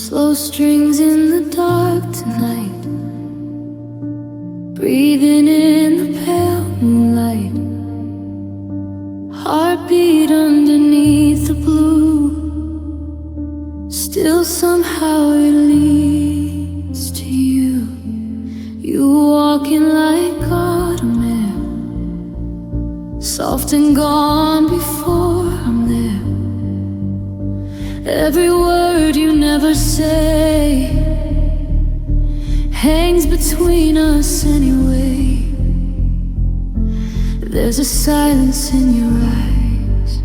Slow strings in the dark tonight, breathing in the pale moonlight. Heartbeat underneath the blue, still somehow it leads to you. You walking like autumn air, soft and gone before I'm there. Every word you never say hangs between us anyway. There's a silence in your eyes,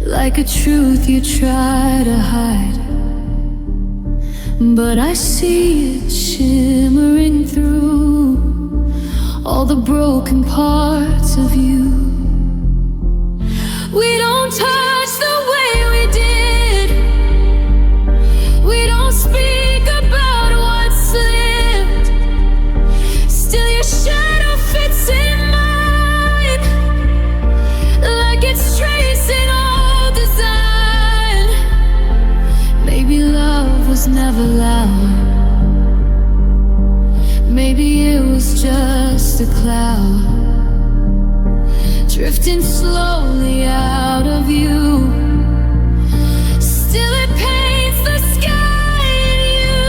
like a truth you try to hide, but I see it shimmering through all the broken parts of you. We don't touch the way we did, we don't speak about what slipped. Still your shadow fits in mine, like it's tracing all design. Maybe love was never loud, maybe it was just a cloud drifting slowly out of you. Still it paints the sky in you.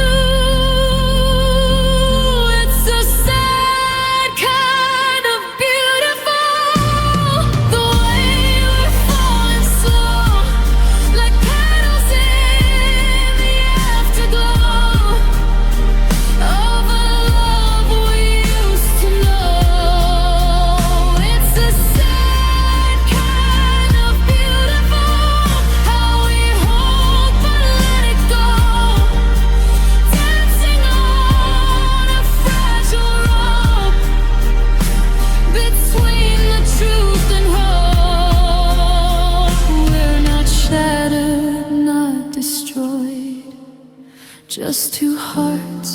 It's a sad kind of beautiful, the way we're falling slow, like petals in the afterglow of a love we used to know. It's a sad kind of beautiful, how we hold but let it go, dancing on a fragile rope between the truth and hope. We're not shattered, not destroyed, just two hearts,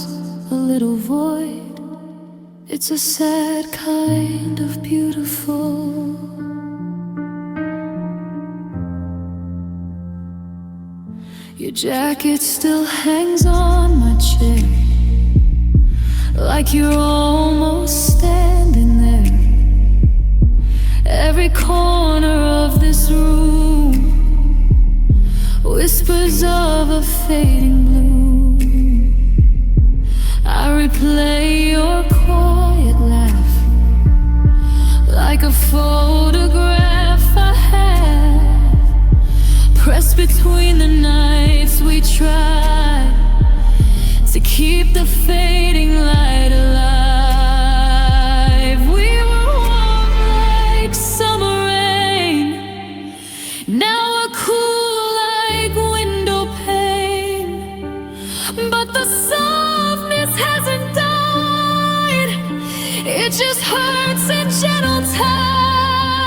a little void. It's a sad kind of beautiful. Your jacket still hangs on my chair, like you're almost standing there. Every corner of this room whispers of a fading bloom. I replay your quiet laugh, like a photograph I have, pressed between the nights we tried to keep the fading light alive. We were warm like summer rain, now we're cool like window pane, but the softness hasn't died, it just hurts in gentle time.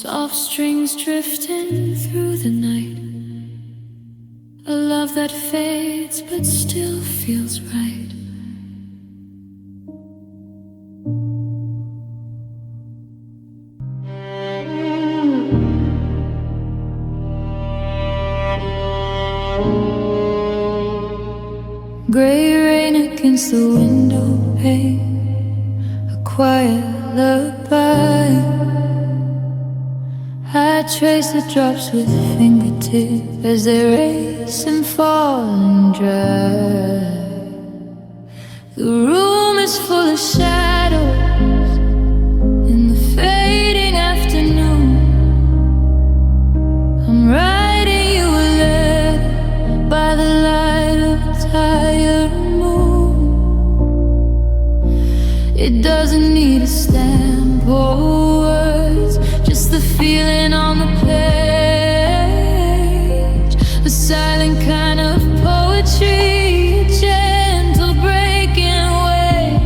Soft strings drifting through the night. A love that fades but still feels right. Gray rain against the window pane, a quiet lullaby. I trace the drops with a fingertip as they race and fall and dry. The room is full of shadows in the fading afternoon. I'm writing you a letter by the light of a tired moon. It doesn't need a stamp or words, just the feeling on the page. A silent kind of poetry, a gentle breaking away.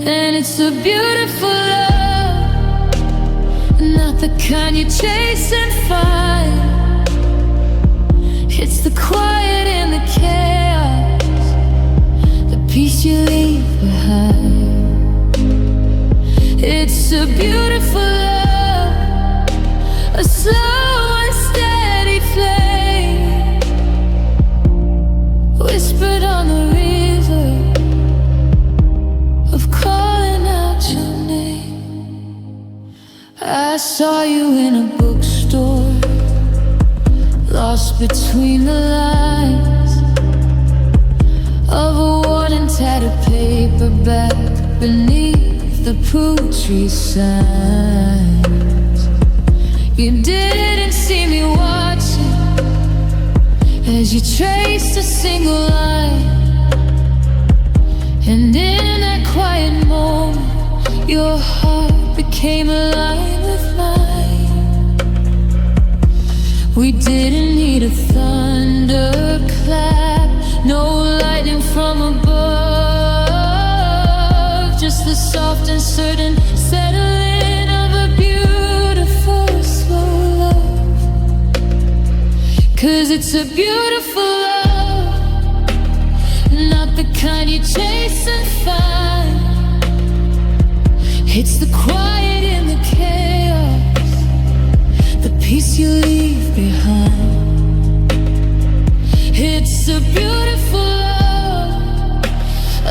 And it's a beautiful love, not the kind you chase and find. It's the quiet and the chaos, the peace you leave behind. It's a beautiful love, a slow and steady flame, whispered on the river of calling out your name. I saw you in a bookstore, lost between the lines of a worn and tattered paperback beneath the poetry signs. You didn't see me watching as you traced a single line. And in that quiet moment, your heart became aligned with mine. We didn't need a thunderclap, no lightning from above, just the soft and certain settling of a beautiful slow love. 'Cause it's a beautiful love, not the kind you chase and find. It's the quiet in the chaos, the peace you leave behind. It's a beautiful love,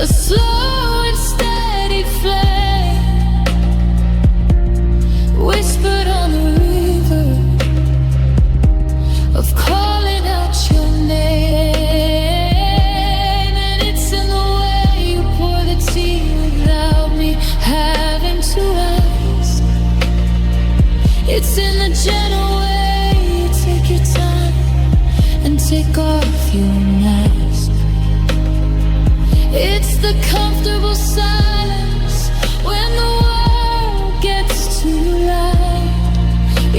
a slow and steady flame, whispered on the river of calling out your name. And it's in the way you pour the tea without me having to ask. It's in the gentle way you take your time and take off your mask. It's the comfortable silence when the world gets too loud.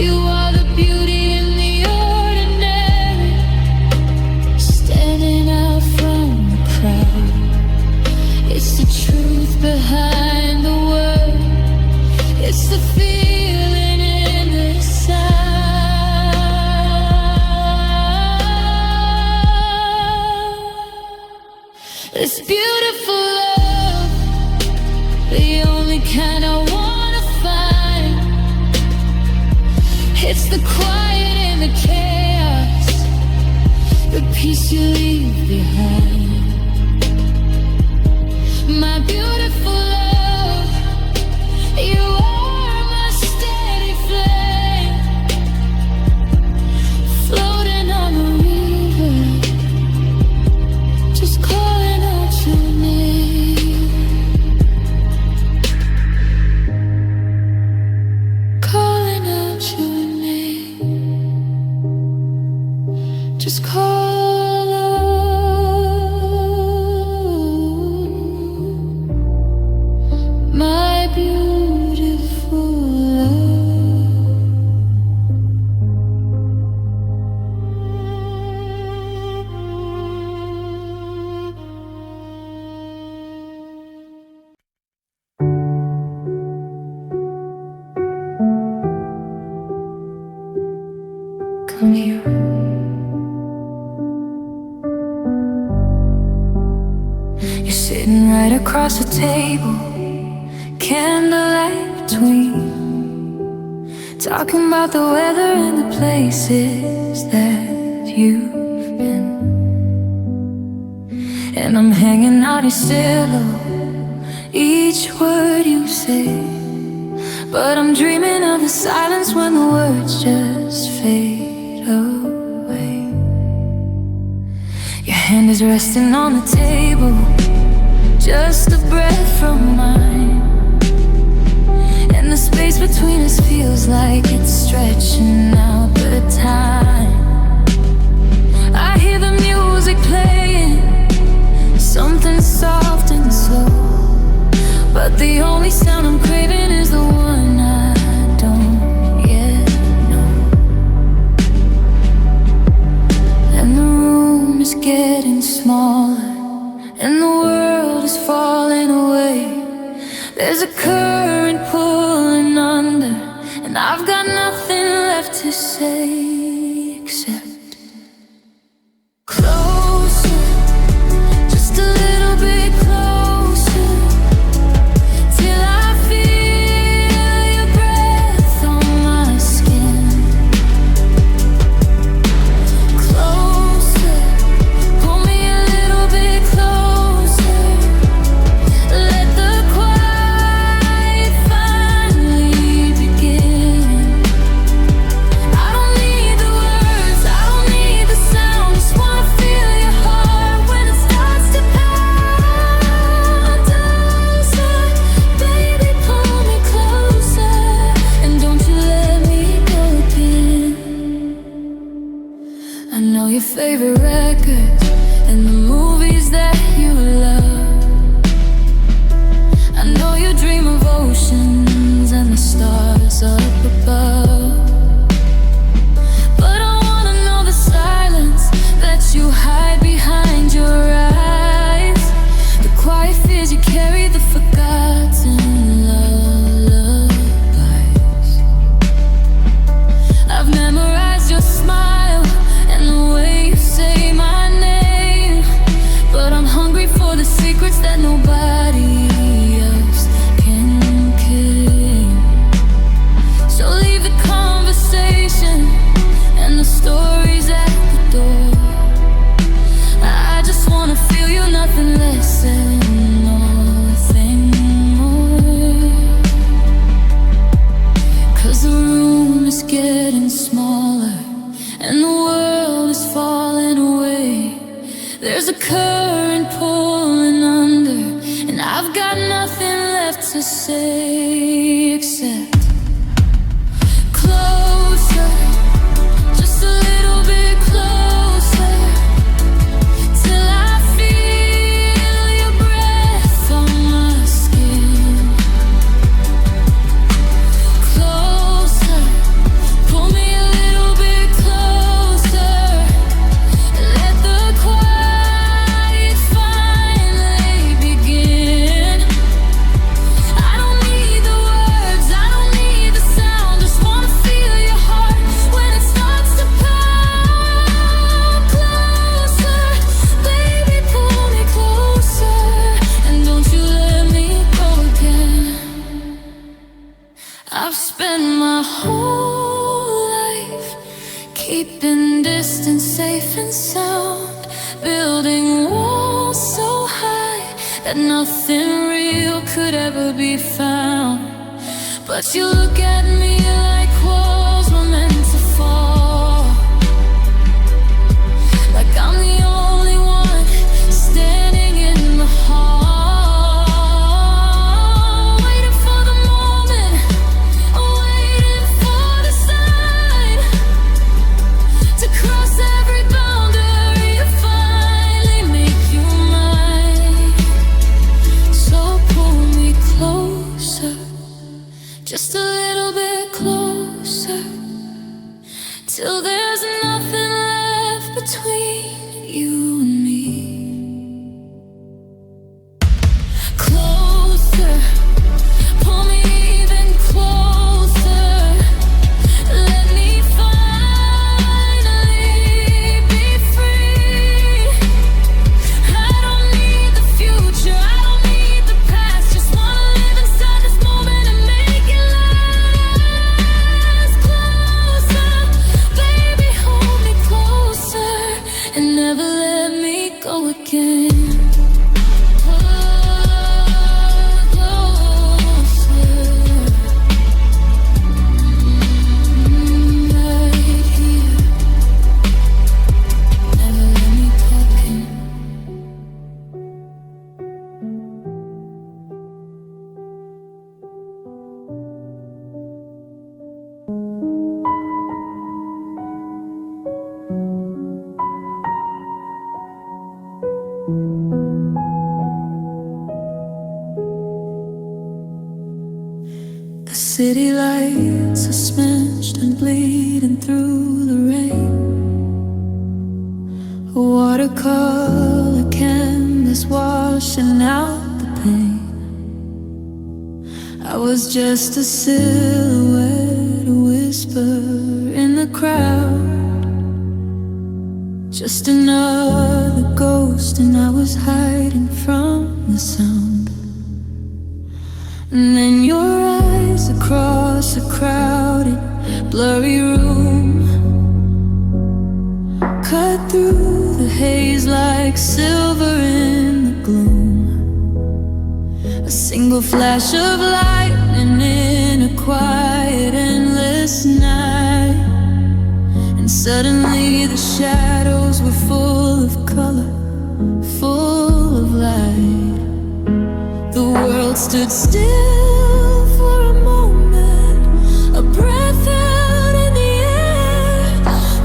You are the beauty in the ordinary, standing out from the crowd. It's the truth behind the word, it's the feeling in the sound. This beautiful love, the only kind I wanna find. It's the quiet and the chaos, the peace you leave behind. My beautiful love, you are my steady flame, floating on the river, just calling out your name, calling out your name, just call out my beautiful love. from you. You're sitting right across the table, candlelight between, talking about the weather and the places that you've been. And I'm hanging out here still, each word you say, but I'm dreaming of the silence when the words just fade away. Your hand is resting on the table, just a breath from mine, and the space between us feels like it's stretching out the time. I hear the music playing, something soft and slow, but the only sound I'm craving is the one I don't yet know. And the room is getting smaller, and the world is falling away. There's a current pulling under, and I've got nothing left to say except closer, just a little bit closer, till I feel your breath on my skin. Closer, pull me a little bit closer, let the quiet finally begin. I don't need the words, I don't need the sound, just wanna feel your heart when it starts to pound. Baby, pull me closer, and don't you let me go again. I know your favorite records and the movies that you love. I know you dream of oceans and the stars up above, but I wanna know the silence that you hide behind your eyes, the quiet fears you carry, the forgotten lullabies. I've memorized your smile and the way you say my name, but I'm hungry for the secrets that nobody else can keep. So leave the conversation and the stories at the door. I just wanna feel you, nothing less and nothing more. 'Cause the room is getting smaller, and the world is falling away. There's a current pulling under, and I've got nothing left to say except closer, just a little bit closer, till I feel your breath on my skin. Closer, pull me a little bit closer, let the quiet finally begin. I don't need the words, I don't need the sound, just wanna feel your heart when it starts to pound. Closer, baby, pull me closer, and don't you let me go again. I've spent my whole life keeping distance safe and sound, building walls so high that nothing real could ever be found. But you look at me like walls were meant to fall, like I'm the only one standing in the hall, waiting for the moment, waiting for the sign to cross every boundary to finally make you mine. So pull me closer, just a little bit closer, till there's nothing left between you and me. Closer, pull me even closer, let me find city lights are smashed and bleeding through the rain. A watercolor canvas washing out the pain. I was just a silhouette, a whisper in the crowd, just another ghost, and I was hiding from the sound. And then your eyes across a crowded, blurry room cut through the haze like silver in the gloom. A single flash of lightning in a quiet, endless night, and suddenly the shadows were full of color, full of light. The world stood still for a moment, a breath out in the air.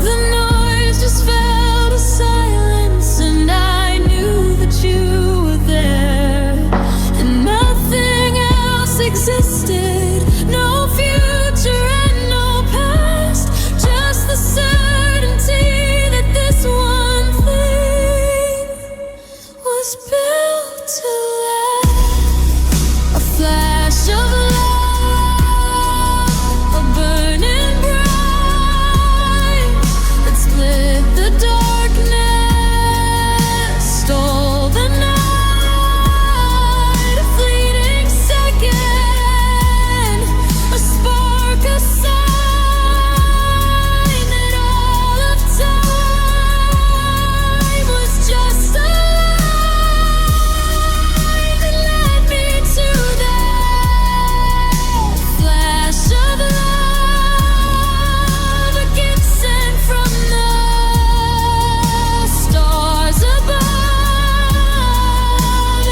The noise just fell to silence, and I knew that you were there. And nothing else existed, no future and no past, just the certainty that this one thing was built to last. A flash of love, a burning bright, that split the darkness, stole the night. A fleeting second, a spark, a sign that all of time was just a lie that led me to that flash of love, a gift sent from the stars above.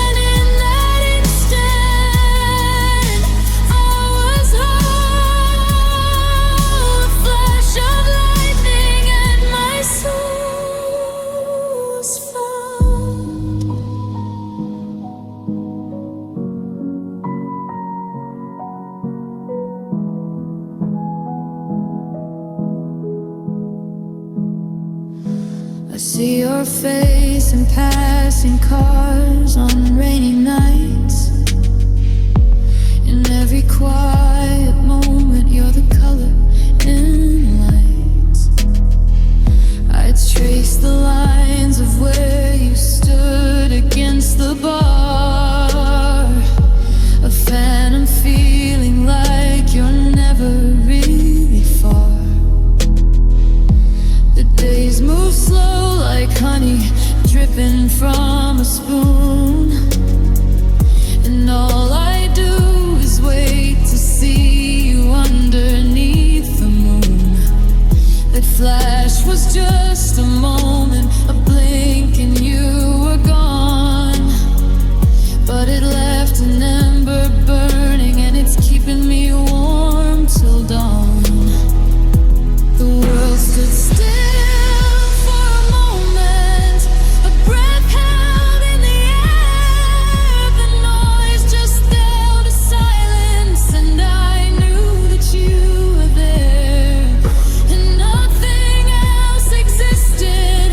And in that instant, I was whole, a flash of lightning, and my soul was found. I see your face in passing cars on rainy nights. In every quiet moment, you're the color in the lights. I'd trace the lines of where you stood against the bar, a phantom feeling like you're never really far. The days move slow like honey dripping from a spoon, and all I do is wait to see you underneath the moon. That flash was just a moment, a blink, and you were gone. But it left an ember burning, and it's keeping me warm till dawn. The world stood still for a moment, a breath held in the air. The noise just fell to silence, and I knew that you were there. And nothing else existed,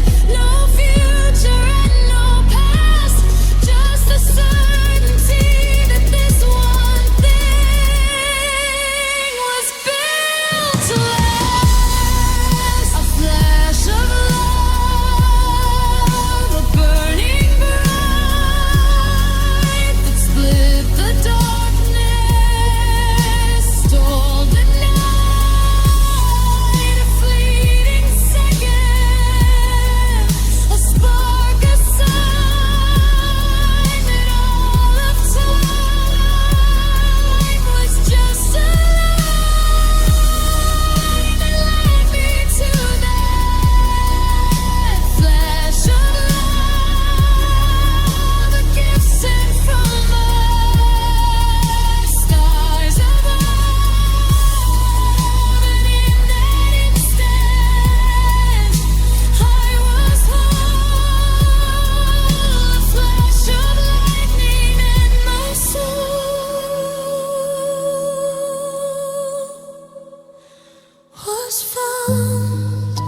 was found.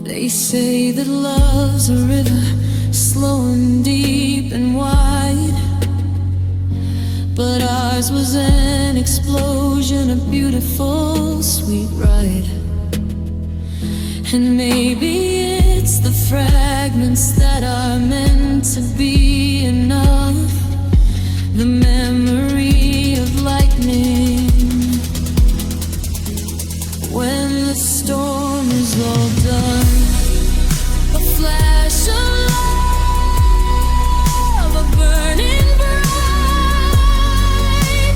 They say that love's a river, slow and deep and wide, but ours was an explosion, a beautiful, sweet ride. And maybe it's the fragments that are meant to be enough, the memory of lightning when the storm is all done. A flash of love, a burning bright,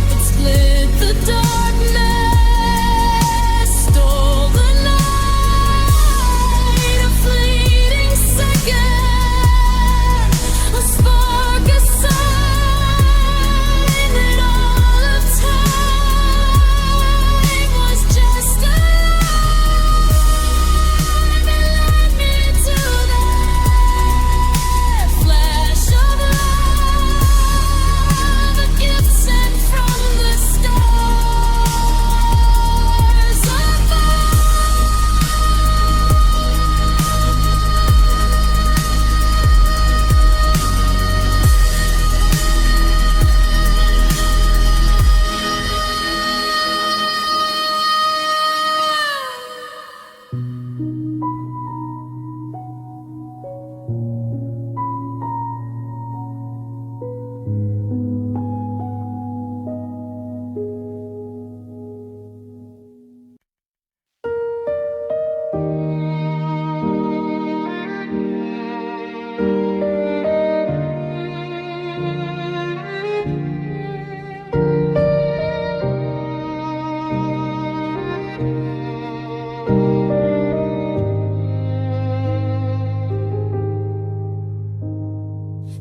that split the darkness, stole the night. A fleeting second, a spark, a sign that all of time was just a lie that led me to that flash of love, a gift sent from the stars above.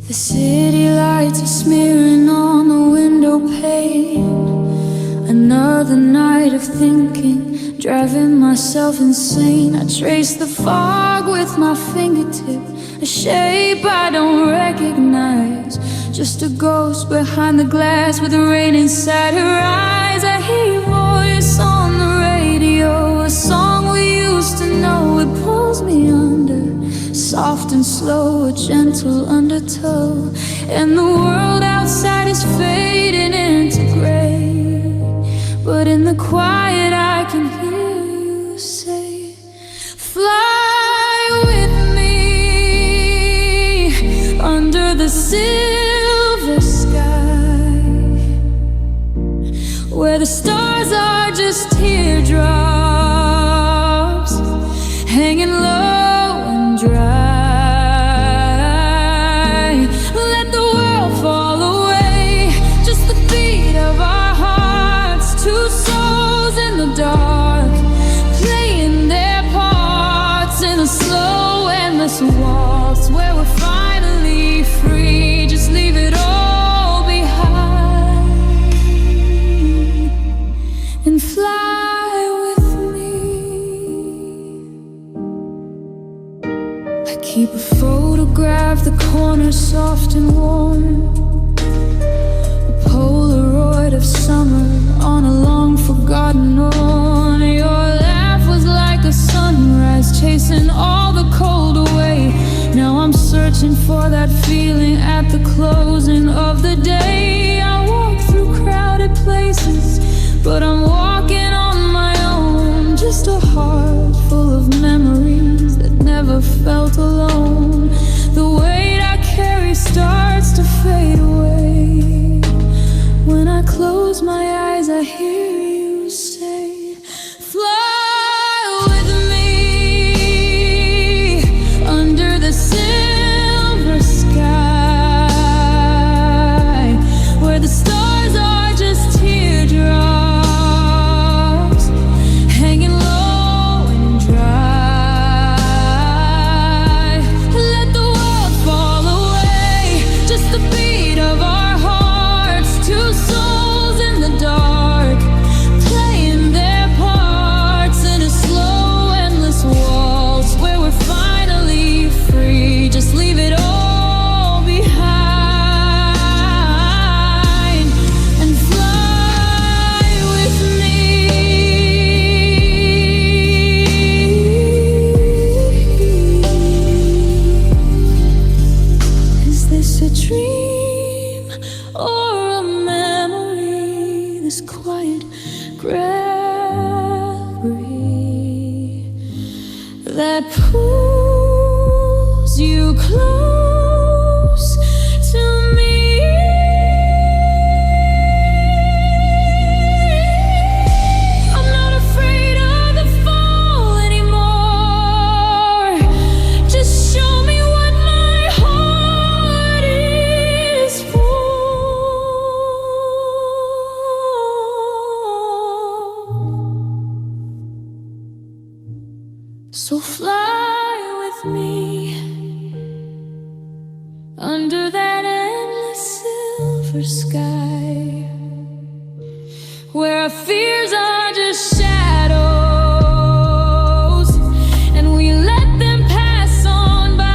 The city lights are smearing on the window pane. Another night of thinking, driving myself insane. I trace the fog with my fingertip, a shape I don't recognize, just a ghost behind the glass with the rain inside her eyes. I hear your voice on the radio, a song we used to know. It pulls me under, soft and slow, a gentle undertow. And the world outside is fading into gray, but in the quiet I can hear you say, fly with me under the silver sky, where the stars are just teardrops hanging low and dry. Let the world fall away, just the beat of our hearts, two souls in the dark, playing their parts in a slow, endless waltz where we're finally free. Just leave it all behind and fly with me. I keep a photograph, the corner soft and warm, a Polaroid of summer on a long forgotten lawn. Your laugh was like a sunrise, chasing all the cold away. Now I'm searching for that feeling at the closing of the day. I walk through crowded places, but I'm walking on my own. Just a heart full of memories that never felt alone. The weight I carry starts to fade away. When I close my eyes, I hear you say, fly with me under the silver sky, where the stars are just teardrops hanging low and dry. for sky, where our fears are just shadows, and we let them pass on by.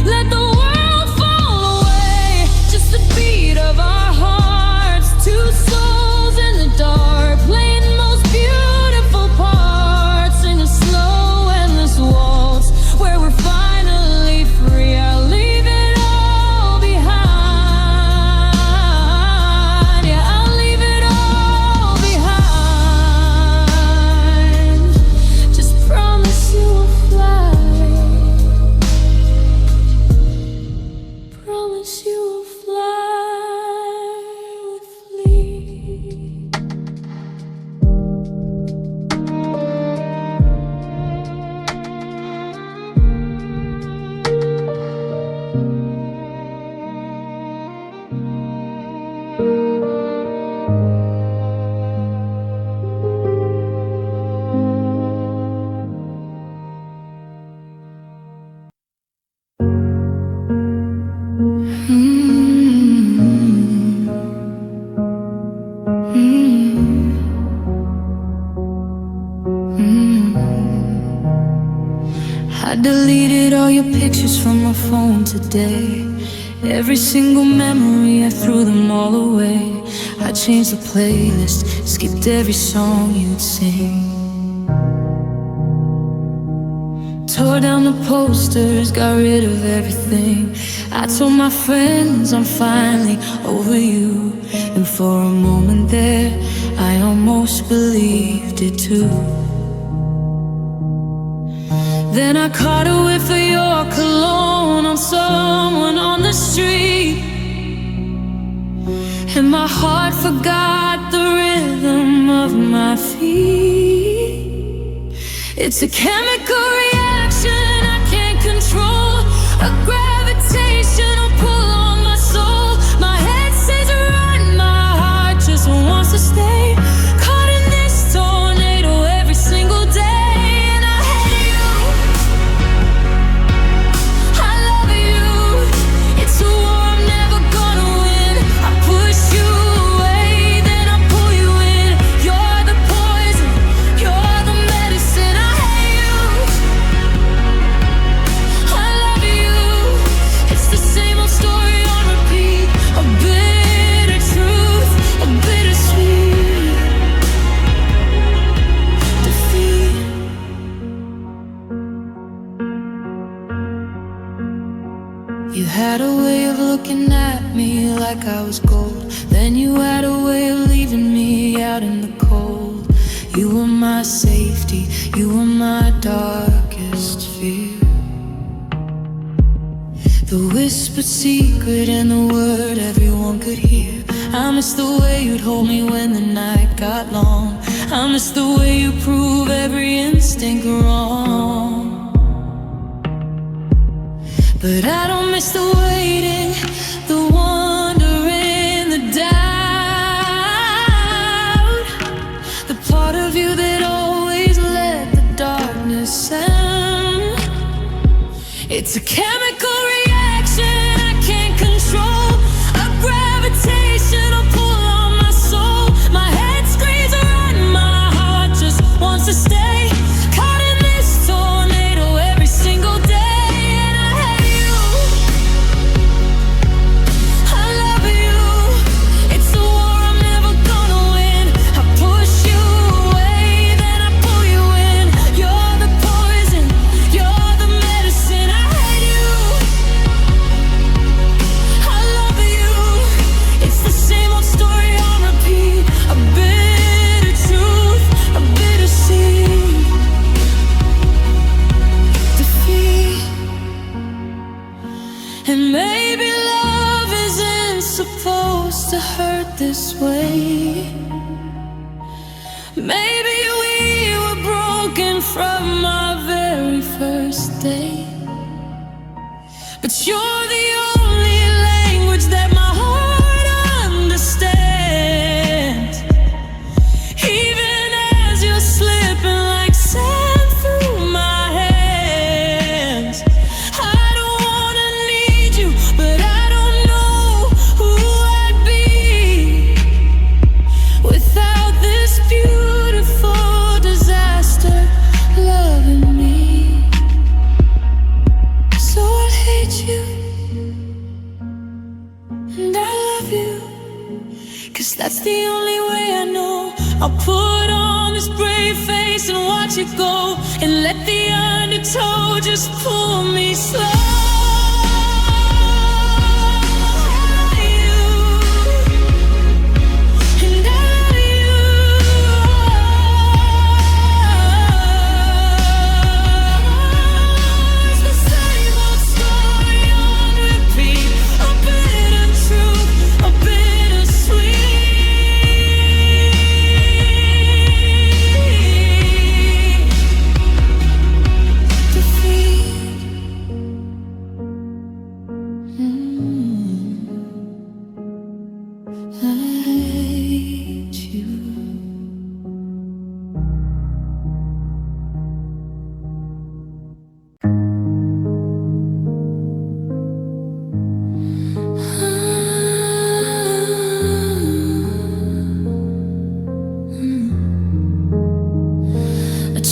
Let the world fall away, just the beat of our hearts. Two souls in the dark, playing the most beautiful parts. Sing a slow, endless waltz, where we're finally free. I'll leave it all behind. Yeah, I'll leave it all behind. Just promise you will fly. Promise you will fly with me. I deleted all your pictures from my phone today. Every single memory, I threw them all away. I changed the playlist, skipped every song you'd sing. Tore down the posters, got rid of everything. I told my friends I'm finally over you, and for a moment there, I almost believed it too. Then I caught a whiff of your cologne on someone on the street, and my heart forgot the rhythm of my feet. It's a chemical reaction I can't control, a gravitational pull on my soul. My head says run, my heart just wants to stay. Caught in this tornado every single day. You had a way of looking at me like I was gold. Then you had a way of leaving me out in the cold. You were my safety, you were my darkest fear. The whispered secret and the word everyone could hear. I miss the way you'd hold me when the night got long. I miss the way you prove every instinct wrong. But I don't miss the waiting, the wondering, the doubt, the part of you that always let the darkness in. It's a chemical reaction I can't control, a gravitational pull on my soul. My head screams run, my heart just wants to stay. Caught in this tornado every single day. And maybe love isn't supposed to hurt this way. Maybe we were broken from our very first day. But you're the only language that my heart understands. Even as you're slipping like sand through my hands. I don't wanna need you, but I don't I'll put on this brave face and watch it go, and let the undertow just pull me slow.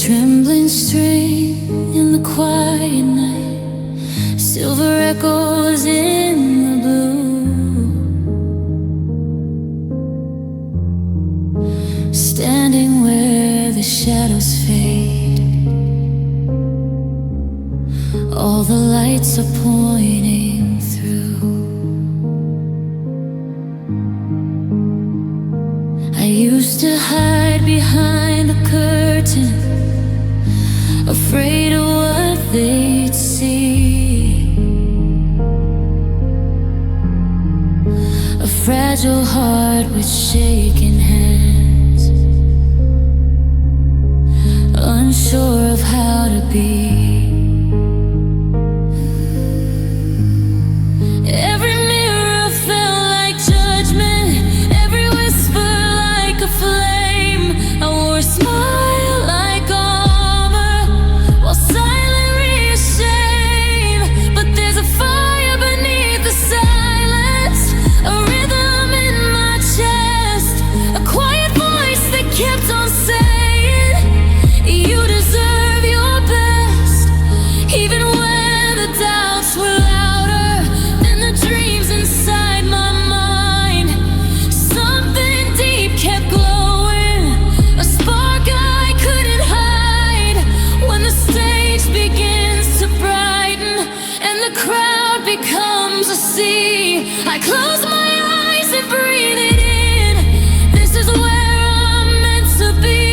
Trembling string in the quiet night, silver echoes in the blue. Standing where the shadows fade, all the lights are pointing through. I used to hide behind the curtain, afraid of what they'd see. A fragile heart with shaking hands, unsure of how to be. Every mirror felt like judgment, every whisper like a flame. I wore a smile like armor, while silently ashamed. But there's a fire beneath the silence, a rhythm in my chest, a quiet voice that kept on saying, you deserve your best. Even when the doubts were louder than the dreams inside my mind, something deep kept glowing, a spark I couldn't hide. When the stage begins to brighten and the crowd becomes a sea, I close my eyes and breathe it in. This is where I'm meant to be.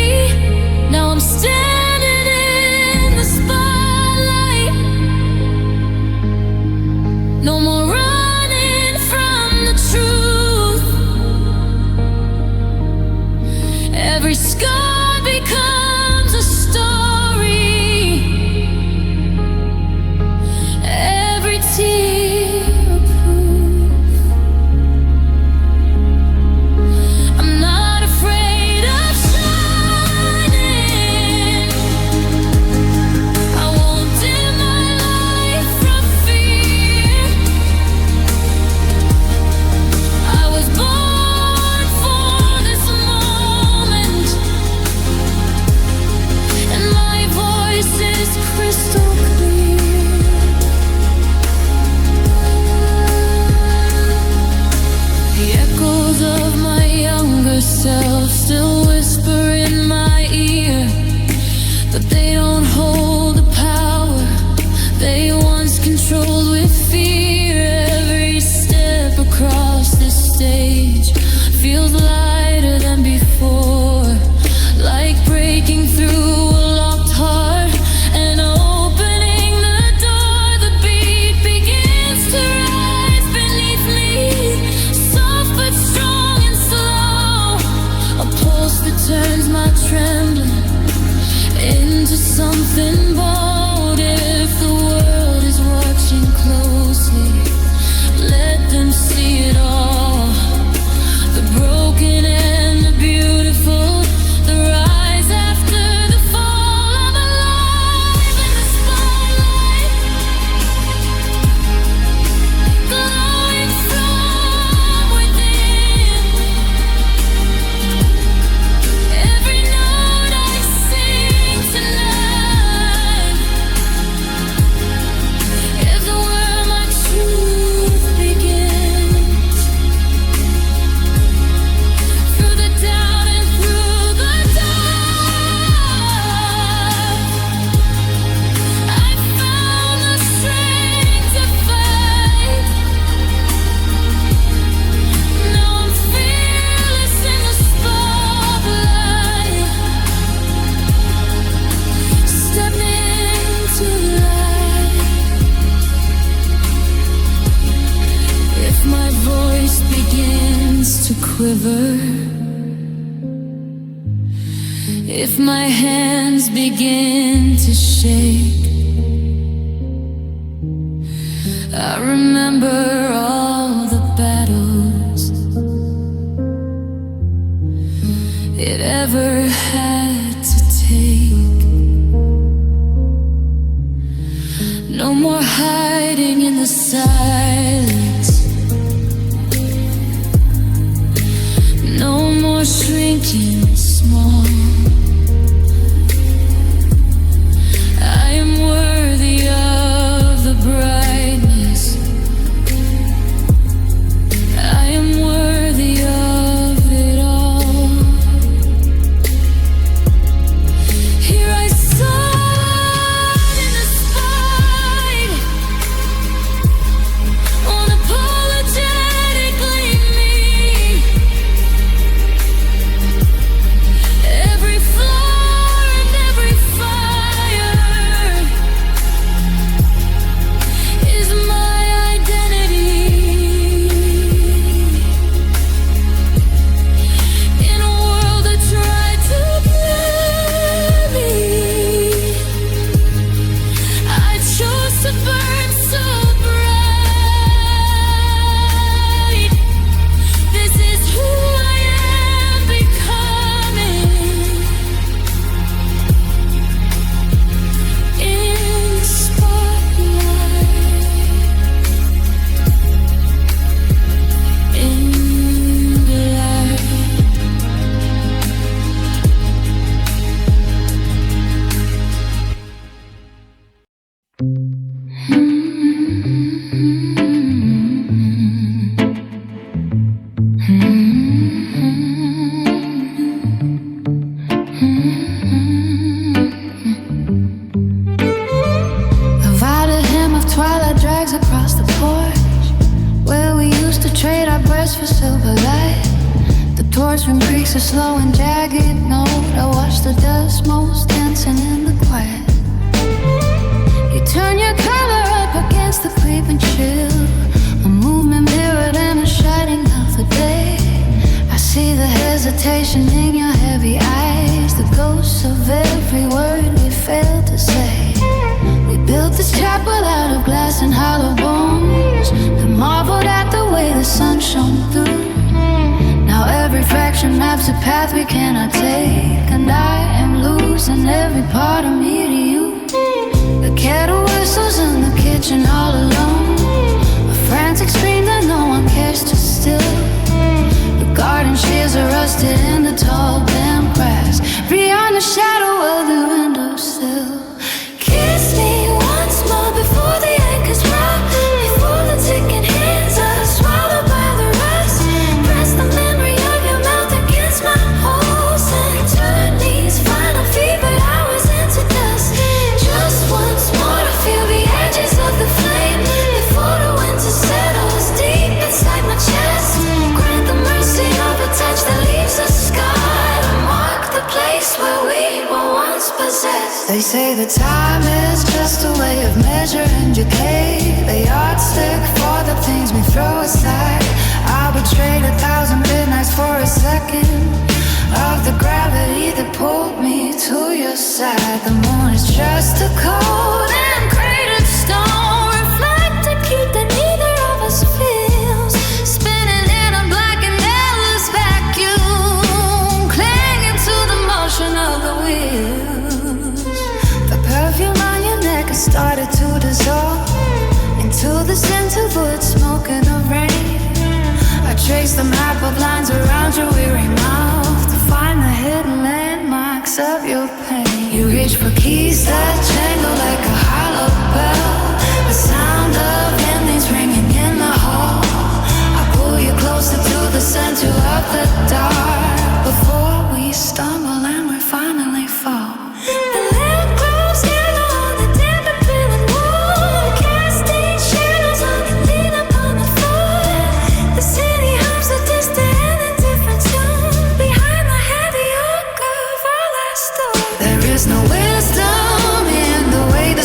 Now I'm standing in the spotlight, no more running from the truth. Every scar becomes a story, every tear a proof. I'm not afraid of shining, I won't dim my light from fear. I was born for this moment, and my voice is crystal clear. The echoes of my younger self still whisper in my ear, but they don't hold the power they once controlled with fear. Every step across this stage feels lighter than before, like breaking through a locked heart and opening the door. The beat begins to rise beneath me, soft but strong and slow, a pulse that turns my trembling into something bold. If the world is watching closely, let them see it all, the broken quiver if my hands begin to shake. I remember all the battles it ever had to take. No more hiding in the silence, no more shrinking small. I am worthy of the brightness, I am worthy of it all. Here I stood in the spite, unapologetically me. Every flaw and every fire is my identity. In a world that tried to blame me, I chose to burn so bright. This is who I am becoming. In the spotlight, in the light. A violet hymn of twilight drags across the porch, where we used to trade our breaths for silver light. The torch from creaks a slow and jagged note. I watch the dust motes dancing in the quiet. You turn your collar up against the creeping chill, a movement mirrored in a shining of the day. I see the hesitation in your heavy eyes, the ghosts of every word we failed to say. We built this chapel out of glass and hollow bones, and marveled at the way the sun shone through. Now every fraction maps a path we cannot take, and I am losing every part of me to you. The kettle whistles in the kitchen all alone, a frantic scream that no one cares to still. The garden shears are rusted in the tall damp grass, beyond the shadow of the windowsill. Kiss me once more before the anchors drop, before the ticking hands are swallowed by the rust. Press the memory of your mouth against my pulse and turn these final fevered hours into dust. Just once more to feel the edges of the flame before the winter settles deep inside my chest. Grant the mercy of a touch that leaves a scar to mark the place where we were once possessed. They say that time is just a way of measuring decay, the yardstick for the things we throw aside. I'll betray 1,000 midnights for a second of the gravity that pulled me to your side. The moon is just a cold and cratered stone, reflected heat that neither of us feels, spinning in a black and endless vacuum, clinging to the motion of the wheels. The perfume on your neck has started to dissolve into the scent of wood smoke in the rain. I trace the map of lines around your weary mouth to find the hidden landmarks of your pain. You reach for keys that jangle like a hollow bell, the sound of endings ringing in the hall. I pull you closer to the center of the dark before we stumble and we finally fall. The land grows yellow on the damp and peeling wall, casting shadows on the lean upon the floor. The city hums a distant and indifferent tune behind the heavy yoke of our last door. There is no wisdom in the way that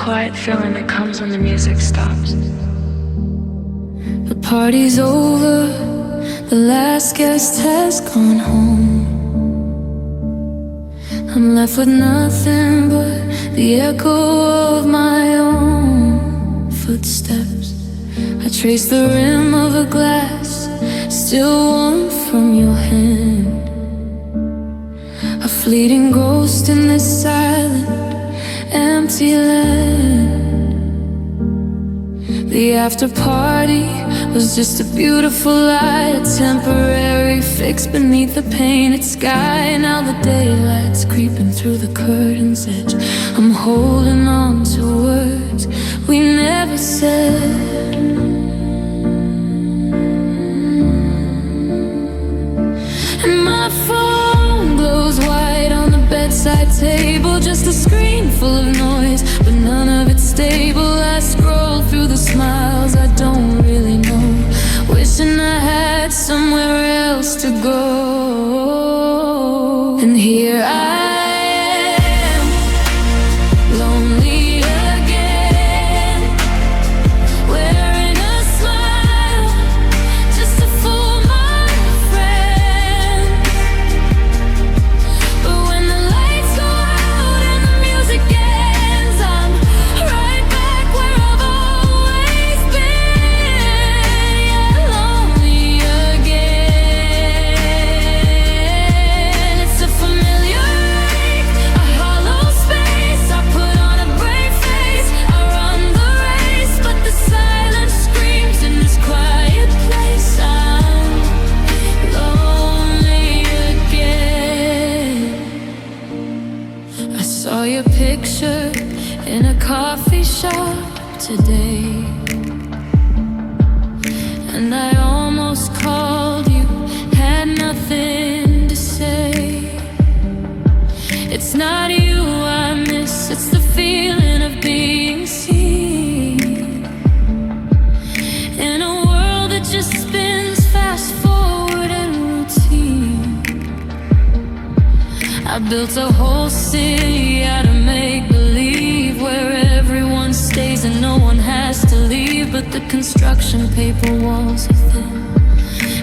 quiet feeling that comes when the music stops. The party's over, the last guest has gone home. I'm left with nothing but the echo of my own footsteps. I trace the rim of a glass, still warm from your hand. A fleeting ghost in this silent, empty land. The after party was just a beautiful lie, a temporary fix beneath the painted sky. Now the daylight's creeping through the curtain's edge. I'm holding on to words we never said. And my phone glows white on the bedside table, just a screen full of noise, but none of it's stable. I scroll through the smiles I don't really know, wishing I had somewhere else to go. And here I am, lonely again, wearing a smile just to fool my friends. But when the lights go out and the music ends, I'm right back where I've always been. Yeah, lonely again. It's a familiar ache, a hollow space. I put on a brave face, I run the race, but the silence screams in this quiet place. I'm lonely again. I saw your picture in a coffee shop today, and I almost called you, had nothing to say. It's not you I miss, it's the feeling of being seen. In a world that just spins fast forward and routine, I built a whole city out of make-believe, where everyone stays and no one has to leave. But the construction paper walls are thin,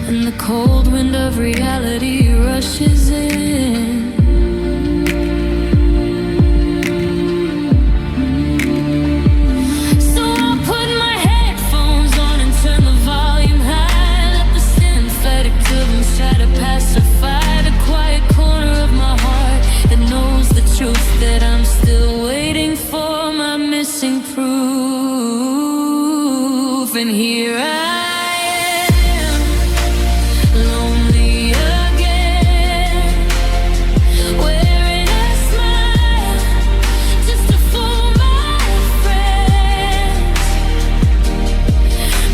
and the cold wind of reality rushes in. So I'll put my headphones on and turn the volume high, let the synthetic rhythms try to pacify the quiet corner of my heart that knows the truth, that I'm still waiting for my missing proof. And here I am, lonely again, wearing a smile just to fool my friends.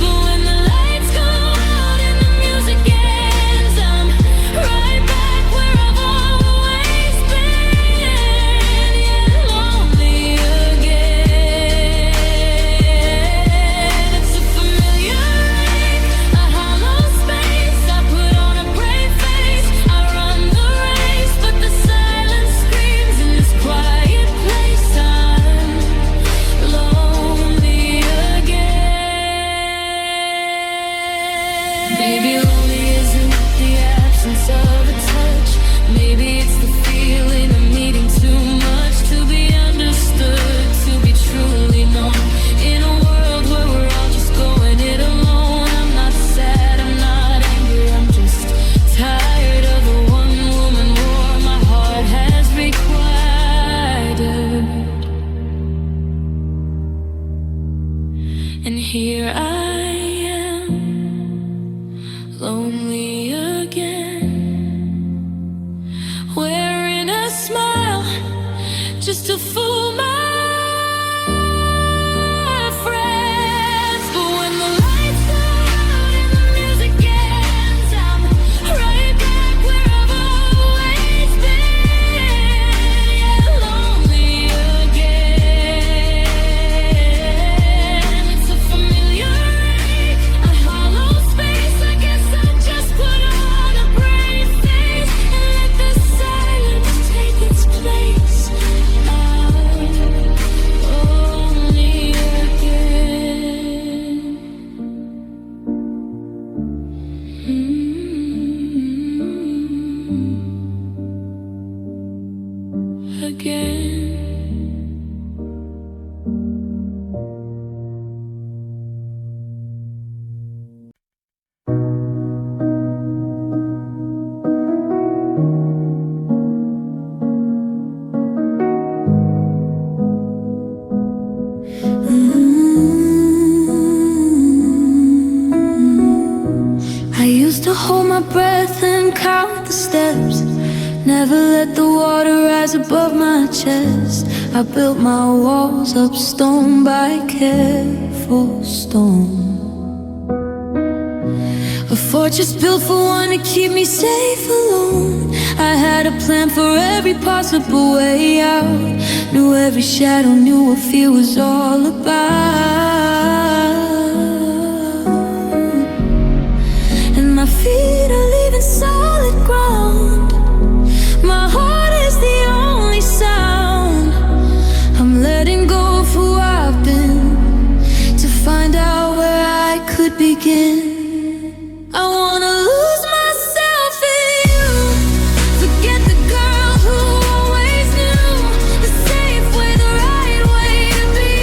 But when the lights go out and the music ends, I'm right back where I've always been. Yeah, lonely again. It's a familiar ache, a hollow space. I put on a brave face, I run the race, but the silence screams in this quiet place. I'm lonely again. Maybe lonely isn't the absence of a touch. Maybe it's the feeling of needing too much to be understood, to be truly known. In a world where we're all just going it alone. I'm not sad, I'm not angry, I'm just tired of the one-woman war my heart has required. And here I am, lonely again, wearing a smile just to fool my friends. But when the lights go out and the music ends, I'm right back where I've always been. Yeah, lonely again. It's a familiar ache, a hollow space. I guess I just put on a brave face and let the silence take its place. rise above my chest. I built my walls up stone by careful stone. A fortress built for one to keep me safe alone. I had a plan for every possible way out. Knew every shadow, knew what fear was all about. And my feet are leaving solid ground. My heart is the only sound. I'm letting go of who I've been to find out where I could begin. I wanna lose myself in you. Forget the girl who always knew the safe way, the right way to be,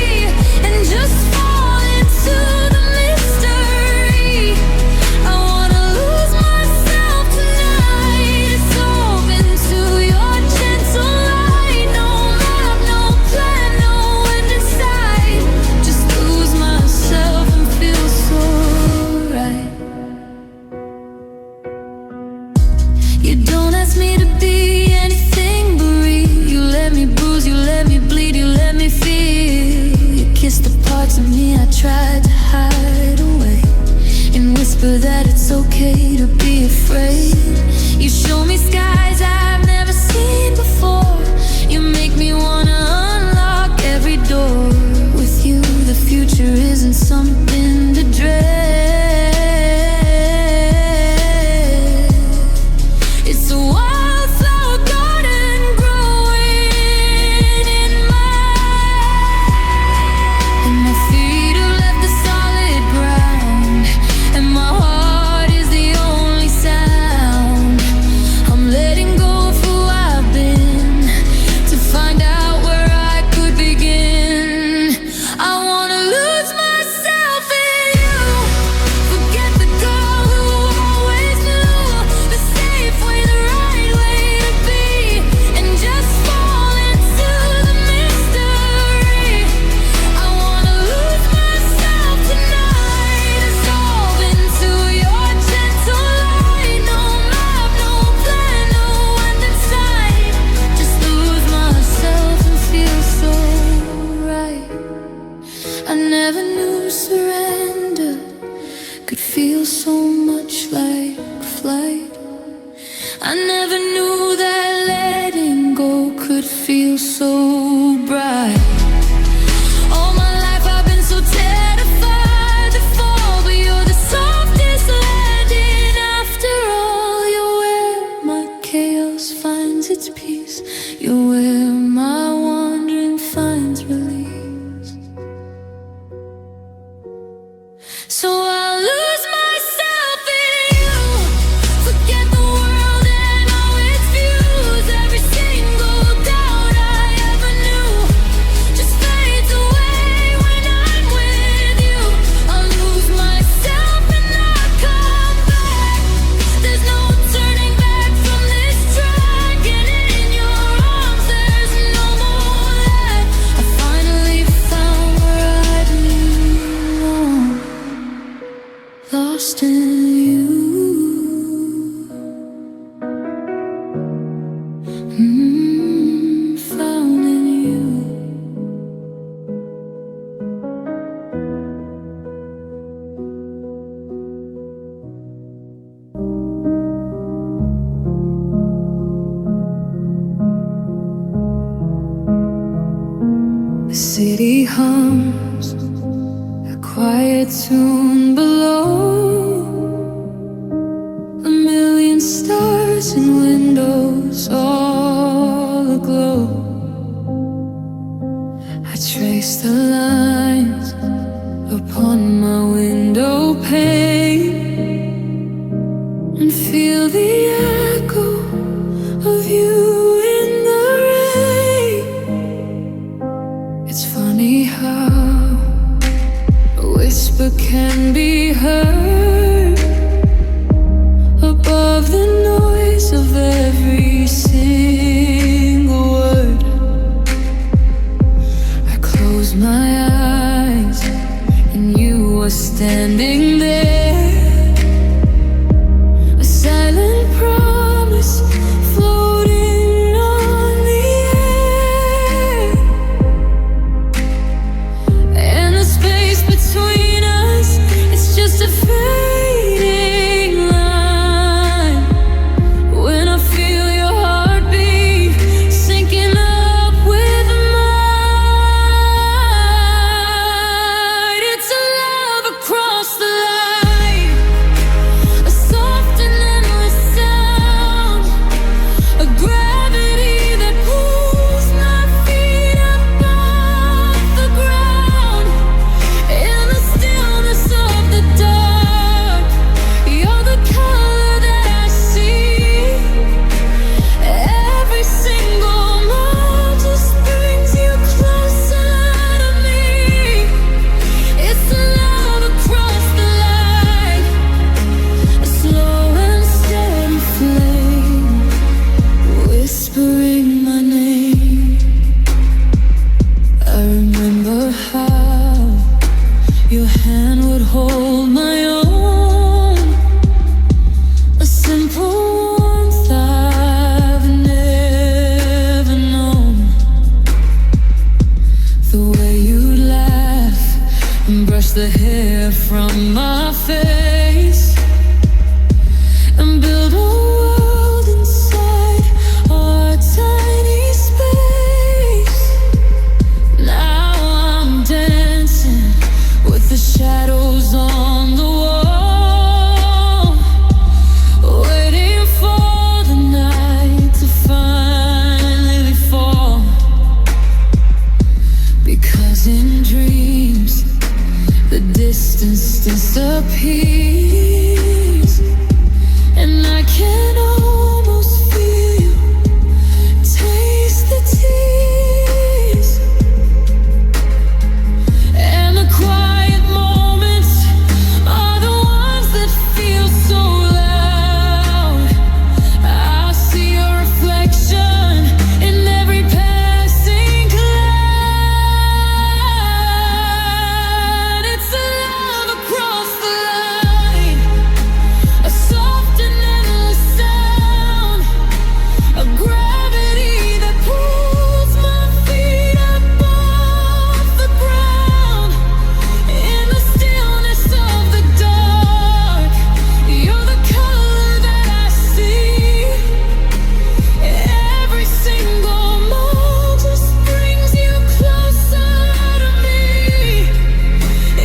and just fall into the mystery. I wanna lose myself tonight. It's open to your gentle light. No map, no plan, no end in sight. Just lose myself and feel so right. You don't ask me to be anything but real. You let me bruise, you let me bleed, you let me feel. You kiss the parts of me I tried to hide away, and whisper that it's okay to be afraid. You show me skies I've never seen before. You make me wanna unlock every door. With you, the future isn't something to dread. It's a wildflower garden growing in mine. And my feet have left the solid ground, and my heart is the only sound. I'm letting go of who I've been to find out where I could begin. I wanna lose myself in you. Forget the girl who always knew the safe way, the right way to be, and just fall into the mystery. I wanna lose myself tonight. Dissolve into your gentle light. No map, no plan, no end in sight. Just lose myself and feel so right. I never knew surrender could feel so much like flight. I never knew that letting go could feel so bright. All my life I've been so terrified to fall, but you're the softest landing after all. You're where my chaos finds its peace. You're where my wandering finds release. So I'll lose myself in you. Forget the world and all its views. Every single doubt I ever knew just fades away when I'm with you. I'll lose myself and not come back. There's no turning back from this track, and in your arms there's no more that. I finally found where I belong. Lost in you. Found in you. The city hums a quiet tune below. A million stars in windows all aglow. I trace the lines upon my window pane and feel the echo of you in the rain. It's funny how a whisper can be heard above the noise of every single word. I close my eyes and you are standing there, a silent promise floating on the from my face and build a world inside our tiny space. Now I'm dancing with the shadows on the wall, waiting for the night to finally fall. Because in dreams the distance disappears, and I can almost feel, taste the tears. And the quiet moments are the ones that feel so loud. I see your reflection in every passing cloud. It's a love across the line, a soft and endless sound, a gravity that pulls my feet up off the ground. In the stillness of the dark, you're the color that I see. Every single move just brings you closer to me.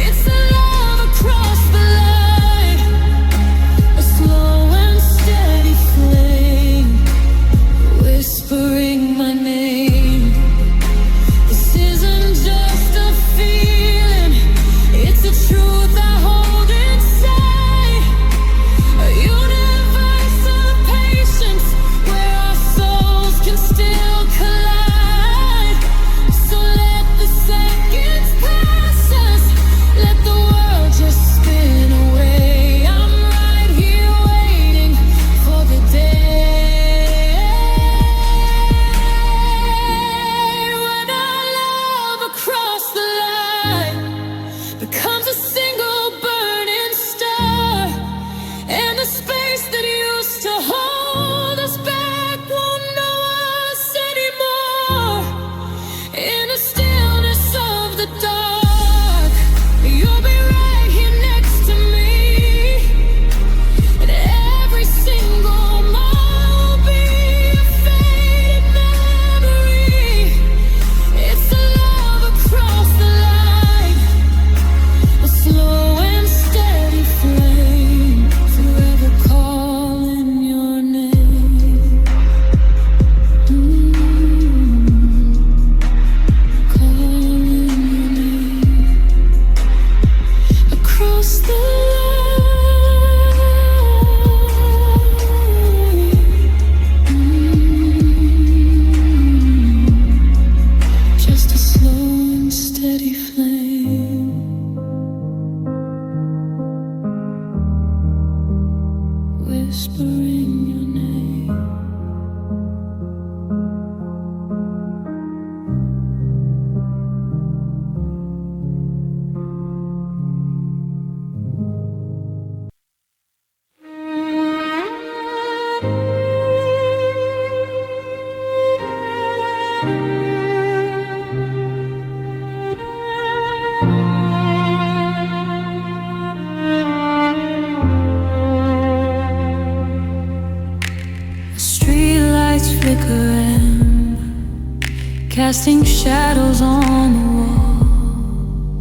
It's a love across the line, a slow and steady flame, whispering my name. This isn't just a feeling, it's a truth I hold inside. A universe of patience where our souls can still collide. So let the seconds pass us, let the world just spin away. I'm right here waiting for the day when our love across the line becomes a single burning star, and the space that used to hold us back won't know us anymore. In the stillness of the dark, you'll be right here next to me, and every single mile will be a faded memory. It's a love across the line, a slow and steady flame, forever calling your name. Calling your name across the line. Just a slow and steady flame, whispering your name. Streetlights flickering, casting shadows on the wall.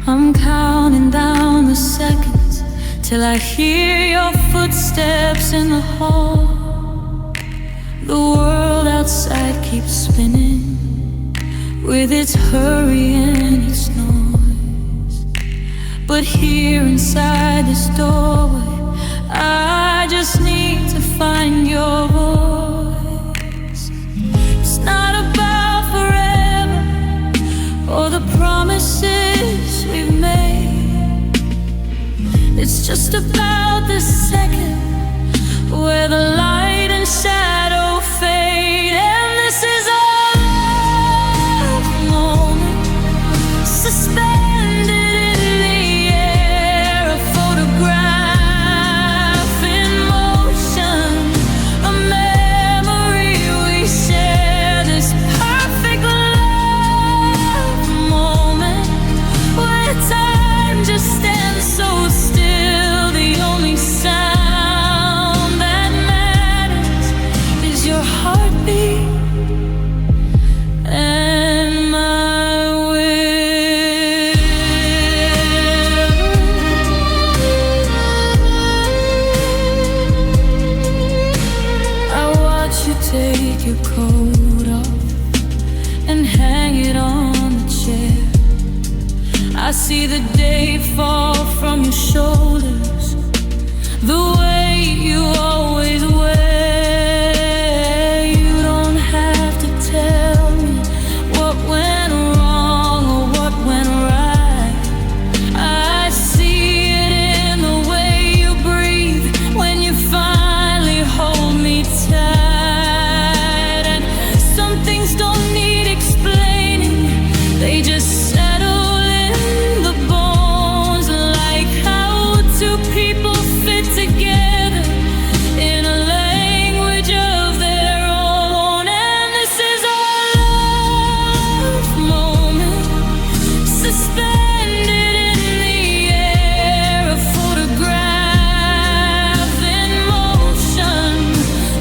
I'm counting down the seconds till I hear your footsteps in the hall. The world outside keeps spinning with its hurry and its noise, but here inside this doorway I just need to find your voice. It's not about forever or the promises we've made. It's just about this second where the light and shadow fade. And this is a moment suspended in the air, a photograph in motion, a memory we share. This perfect love moment where time just stands take your coat off and hang it on the chair. I see the day fall from your shoulders, the way you always wear. You don't have to tell me what went wrong or what went right. I see it in the way you breathe when you finally hold me tight. And some things don't need explaining, they just settle in the bones, like how two people fit together in a language of their own. And this is our love moment, suspended in the air, a photograph in motion,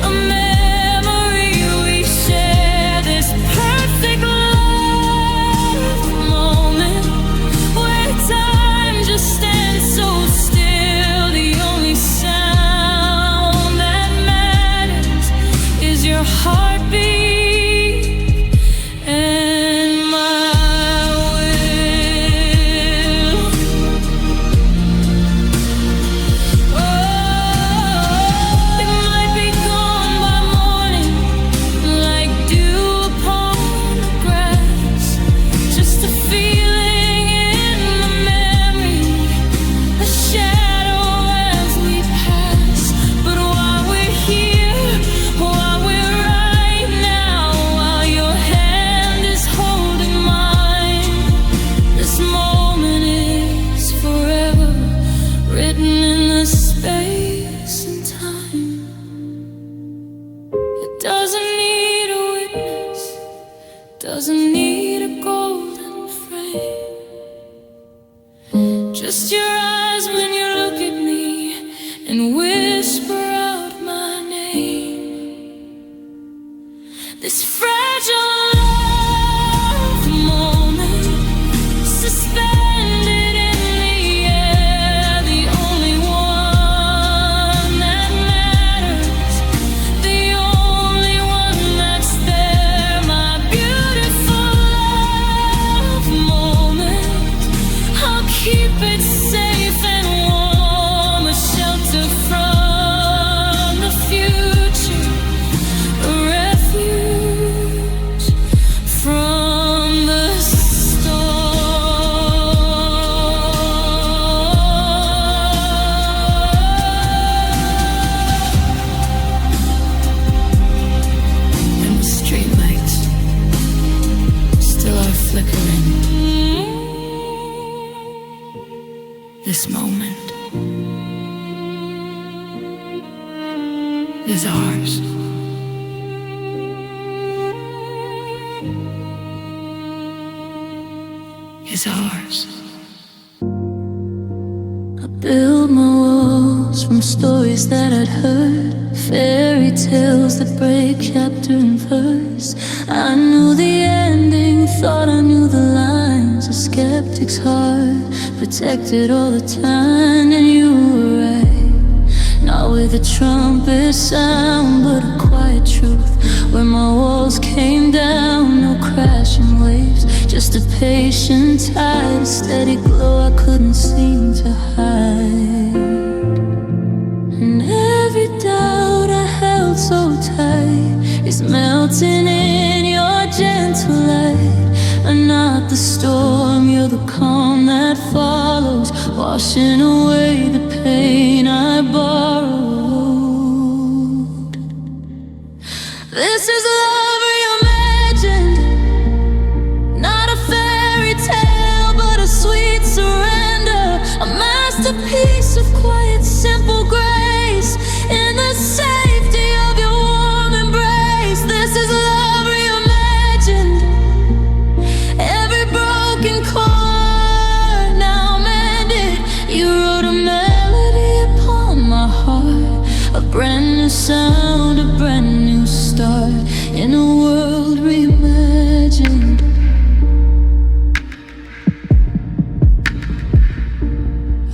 a memory we share. This perfect love moment where time just stands so still. The only sound that matters is your heartbeat and my will. Oh, it might be gone by morning, like dew upon the grass, just a feeling in the memory, a shadow as we pass. But while we're here, while we're right now, while your hand is holding mine, this moment is forever written in the space and time. It doesn't need a witness, doesn't need a golden frame, just your eyes when you look at me and whisper out my name. This fragile love moment, suspended in the air, the only one that matters, the only one that's there. My beautiful love moment, I'll keep it safe and warm, a shelter from the future, a refuge from the storm. And the streetlights still are flickering. This moment is ours. Is ours. I built my walls from stories that I'd heard, fairy tales that break chapter and verse. I knew the ending, thought I knew the lines. A skeptic's heart, protected all the time. And you were right, not with a trumpet sound, but a quiet truth. When my walls came down, no crashing waves, just a patient tide, a steady glow I couldn't seem to hide. And every doubt I held so tight is melting in your gentle light. I'm not the storm, you're the calm that follows, washing away the pain I borrowed. This is love reimagined, not a fairy tale, but a sweet surrender, a masterpiece of quiet, simple grace, in the safety of your warm embrace. This is love reimagined, every broken chord now mended. You wrote a melody upon my heart, a brand new sound, a brand new start, in a world reimagined.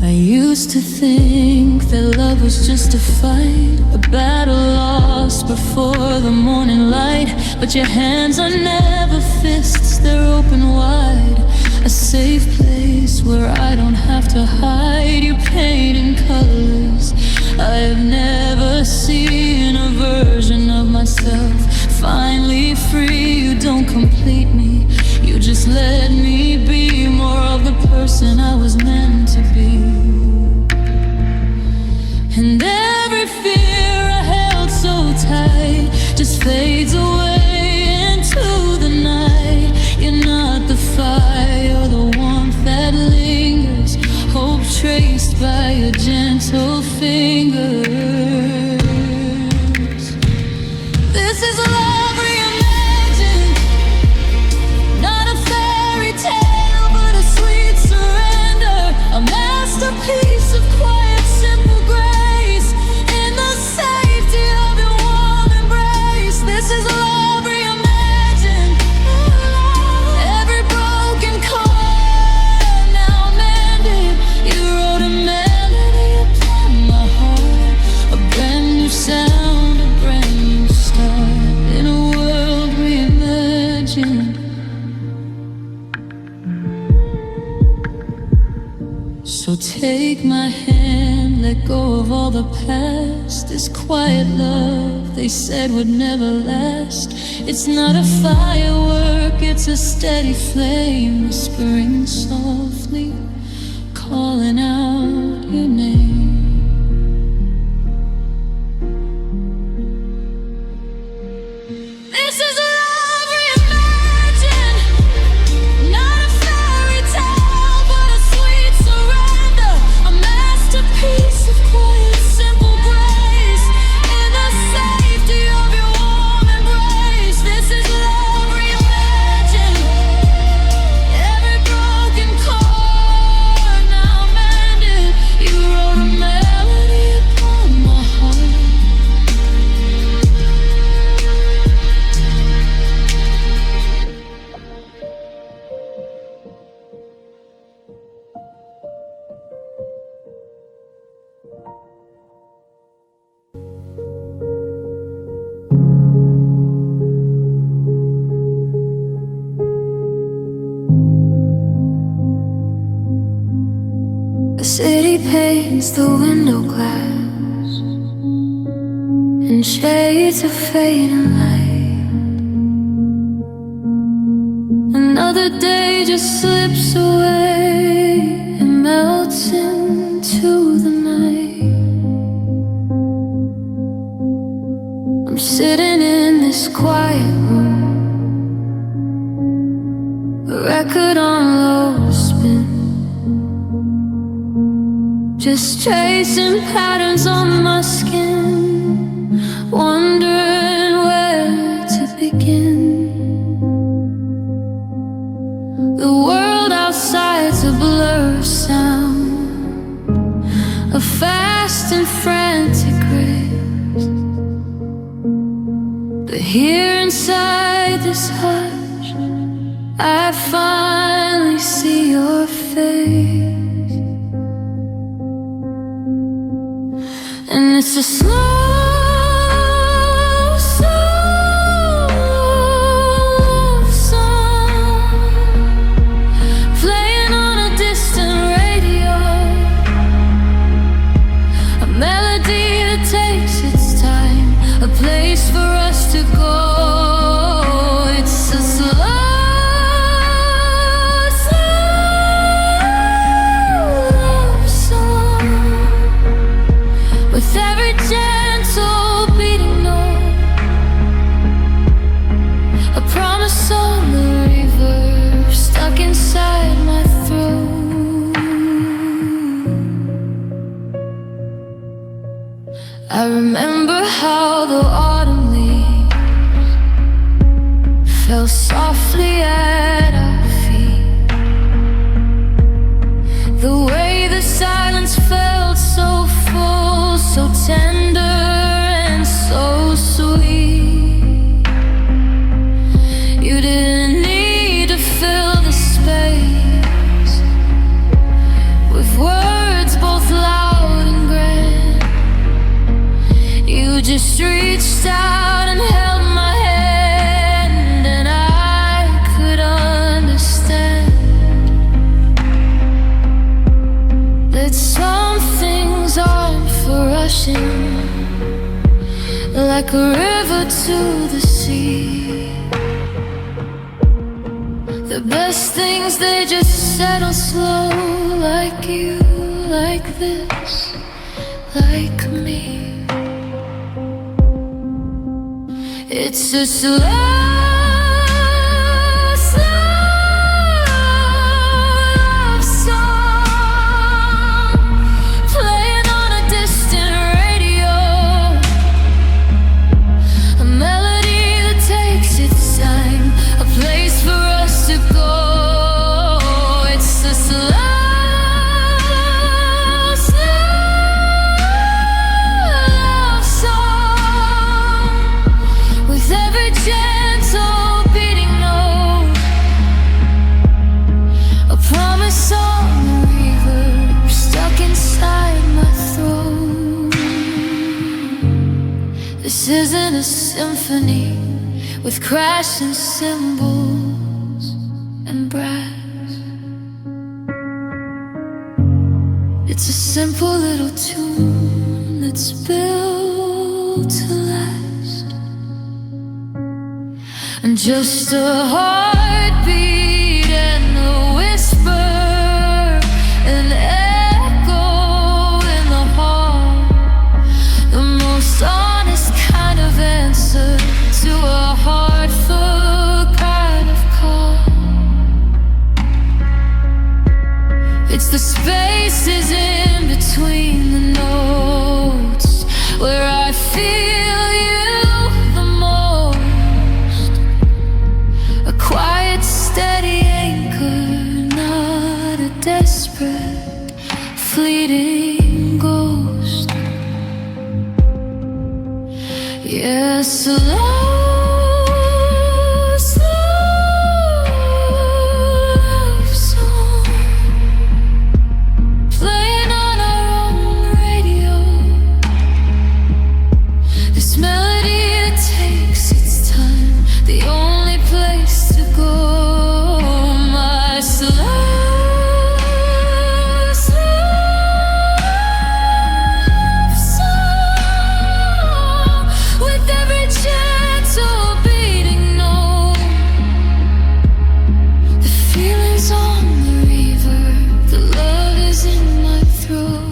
I used to think that love was just a fight, a battle lost before the morning light, but your hands are never fists, they're open wide. A safe place where I don't have to hide. You paint in colors I've never seen, a version of myself finally free. You don't complete me, you just let me be more of the person I was meant to be. And every fear I held so tight just fades away into the night. You're not the fire, the warmth that lingers, hope traced by your gentle fingers. This is love reimagined, not a fairy tale, but a sweet surrender, a masterpiece of quiet, simple grace, in the safety of your warm embrace. This is love reimagined, every broken chord now mended. You wrote a melody upon my heart, a brand new sound, a brand new start, in a world reimagined. So take my hand, let go of all the past. This quiet love they said would never last. It's not a firework, it's a steady flame, whispering softly, calling out your name. This is love reimagined, not a fairy tale, but a sweet surrender, a masterpiece of quiet, simple grace, in the safety of your warm embrace. This is love reimagined, every broken chord now mended. You wrote a melody upon my heart. The city paints the window glass in shades of fading light. Another day just slips away and melts into the night. I'm sitting in this quiet room, a record on low spin, just tracing patterns on my skin, wondering where to begin. The world outside's a blur of sound, a fast and frantic race. But here inside this hush, I finally see your face. And it's a slow, slow love song, playing on a distant radio, a melody that takes its time, a place for us to go. It's a slow, slow love song, with every chance like a river to the sea. The best things, they just settle slow, like you, like this, like me. It's a slow This isn't a symphony with crashing cymbals and brass. It's a simple little tune that's built to last, and just a heartbeat and a whisper, an echo in the heart, the most honest kind of answer to a heart full kind of call. It's the spaces in between the notes where I feel you the most. A quiet, steady anchor, not a desperate, fleeting ghost. Yeah, slow, slow love song, playing on our own radio. This melody, it takes its time, the only place to go. My slow, slow love song, with every gentle beating note. The feeling's on the river, the love is in my throat.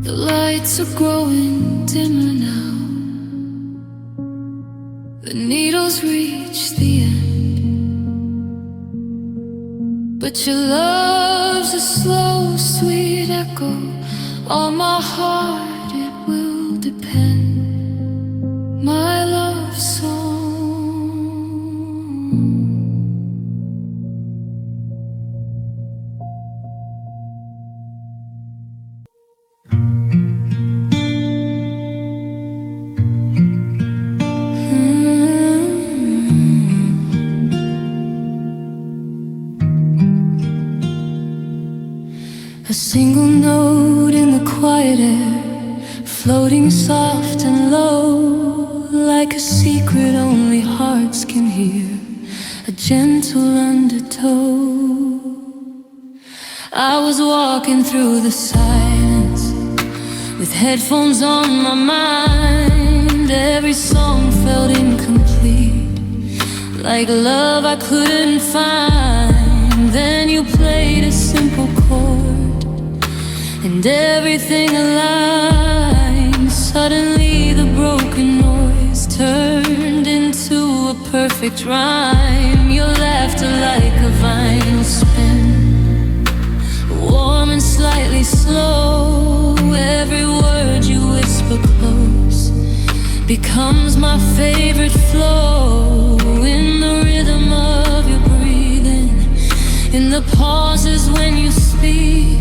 The lights are growing dimmer now, the needles reach the end, but your love's a slow, sweet echo. On my heart it will depend, my love song. A single note in the quiet air, floating soft and low, like a secret only hearts can hear, a gentle undertow. I was walking through the silence, with headphones on my mind. Every song felt incomplete, like love I couldn't find. Then you played a simple chord, and everything aligned. Suddenly the broken noise turned into a perfect rhyme. Your laughter like a vinyl spin, warm and slightly slow. Every word you whisper close becomes my favorite flow. In the rhythm of your breathing, in the pauses when you speak,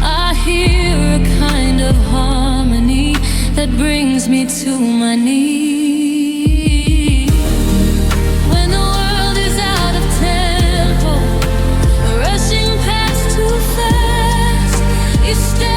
I hear a kind of harmony that brings me to my knees. When the world is out of tempo, rushing past too fast, you stay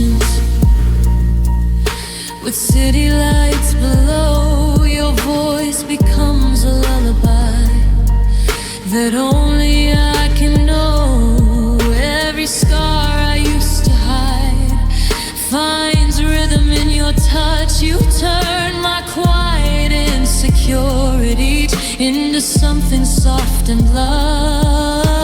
emotions. With city lights below, your voice becomes a lullaby that only I can know. Every scar I used to hide finds rhythm in your touch. You turn my quiet insecurities into something soft and lush.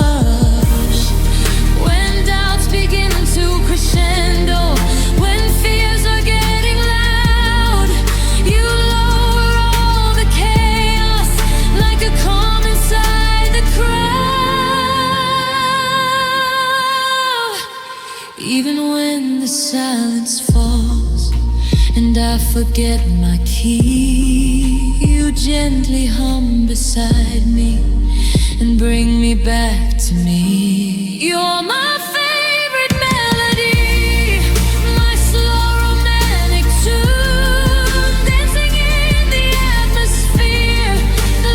When doubts begin to crescendo, when fears are getting loud, you lower all the chaos like a calm inside the crowd. Even when the silence falls and I forget my key, you gently hum beside me and bring me back to me. You're my favorite melody, my slow romantic tune, dancing in the atmosphere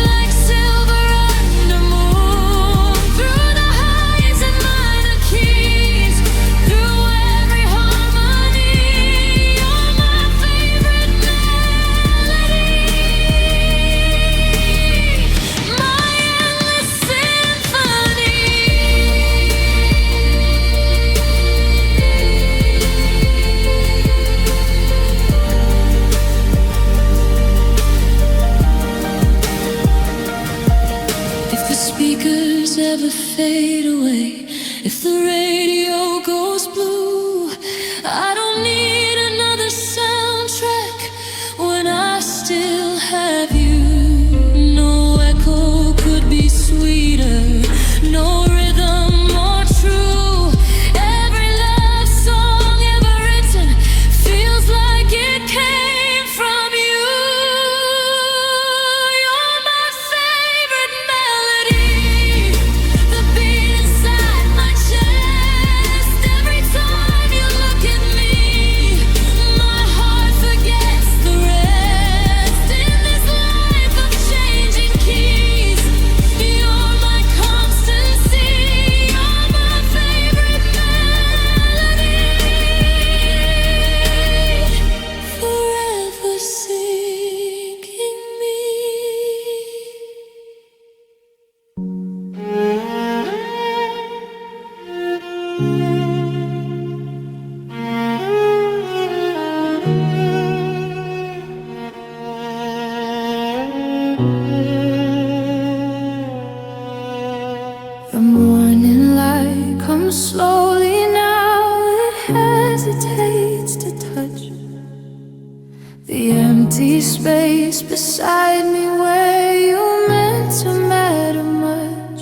like silver under moon. Through the highs and minor keys, through every harmony, you're my favorite melody, my endless symphony. If the speakers ever fade away, if the radio goes blue, I don't need another soundtrack when I still have you. No echo could be sweeter, no rhythm more true. Every love song ever written feels like it came from you. You're my favorite melody, the beat inside my chest. Every time you look at me, my heart forgets the rest. In this life of changing keys, you're my constancy, you're my favorite melody, forever sinking me. The morning light comes slowly now, it hesitates to touch the empty space beside me where you meant to matter much.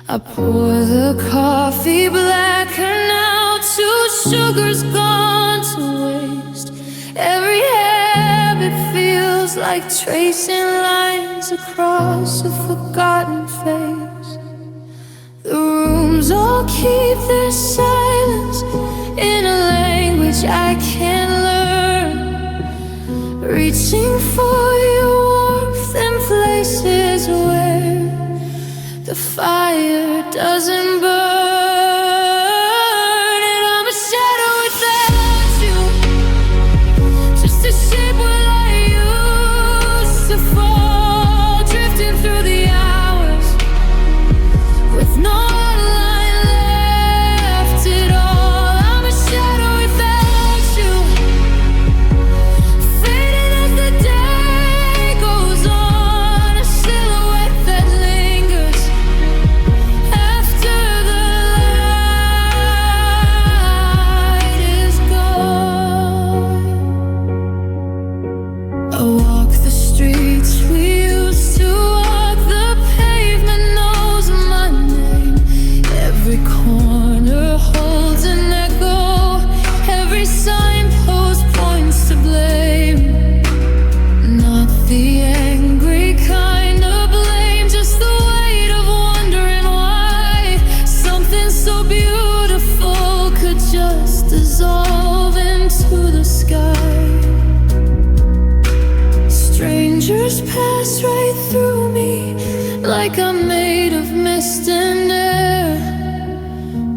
I pour the coffee blacker now, too sugar's gone to waste. Every habit feels like tracing lines across a forgotten face. The rooms all keep their silence in a language I can't learn, reaching for your warmth in places where the fire doesn't burn. And I'm a shadow without you, just a shape where I used to fall, drifting through the hours with no outline left at all. I'm a shadow without you, fading as the day goes on, a silhouette that lingers after the light is gone. I walk the streets we used to walk, the pavement knows my name. Every corner holds an echo, every signpost points to blame. Not the angry kind of blame, just the weight of wondering why something so beautiful could just dissolve into the sky. Strangers pass right through me like I'm made of mist and air.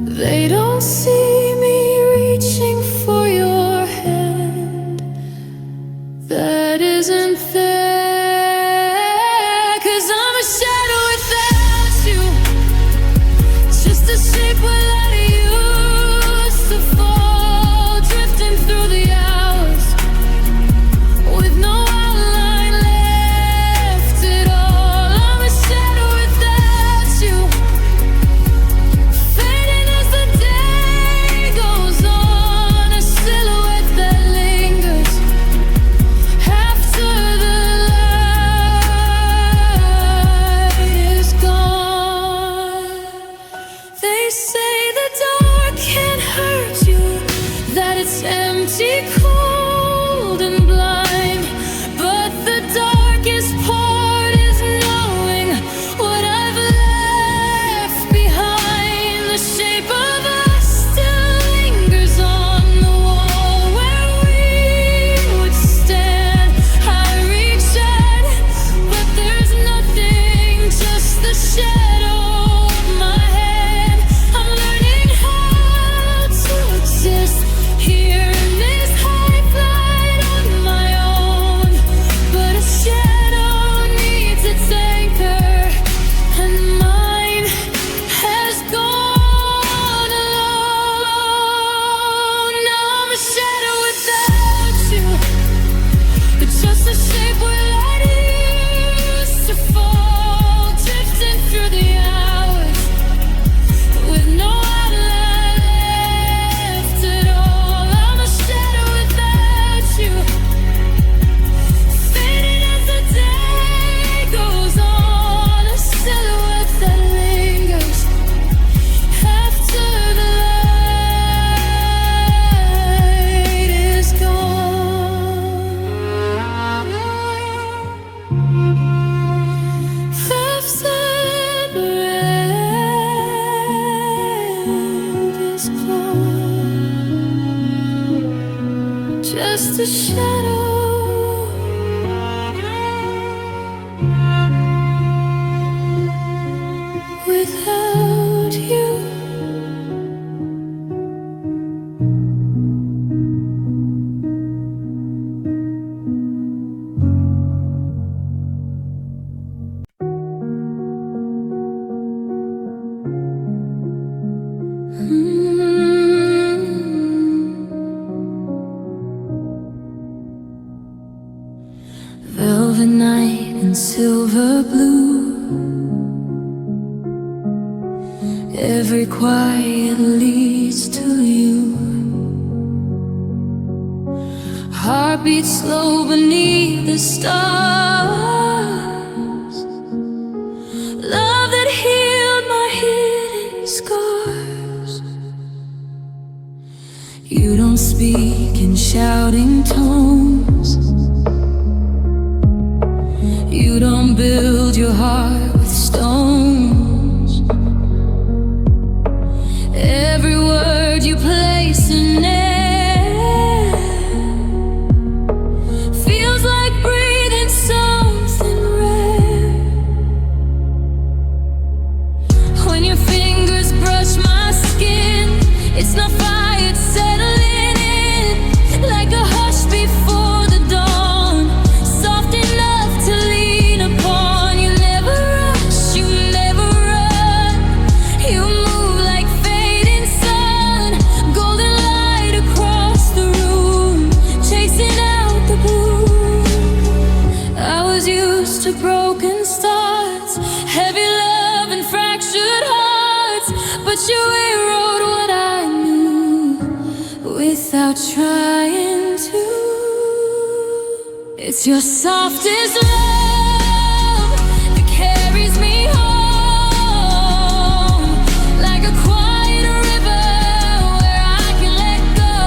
They don't see me reaching isn't there, 'cause I'm a shadow without you, just a shape where light used to fall, drifting through the hours with no outline left at all. I'm a shadow without you, fading as the day goes on, a silhouette that lingers after the light is gone. They say the dark can't hurt you, that it's empty, cold and blind, but the darkest part is knowing what I've left behind. The shape of us still lingers on the wall where we would stand. I reach out, but there's nothing, just the shadow of my hand. I'm learning how to exist here in this high flight on my own, but a shadow needs its anchor, and mine has gone alone. Now I'm a shadow without you, but just a shape where light used to fall, drifting through the hours with no outline left at all. I'm a shadow without you, fading as the day goes on, a silhouette that lingers after the light is gone. Love's brand is gone, just a shadow without you. Velvet night and silver blue, every quiet leads to you. Heartbeat slow beneath the stars, love that healed my hidden scars. You don't speak in shouting tones, you don't build your heart with stones. Every word you place in air feels like breathing something rare. When your fingers brush my skin, it's not fire, it's settling in, like a hush before the dawn, soft enough to lean upon. You never rush, you never run, you move like fading sun, golden light across the room, chasing out the blue. I was used to broken starts, heavy love and fractured hearts, but you erode what I knew without trying to. It's your softest love that carries me home, like a quiet river where I can let go.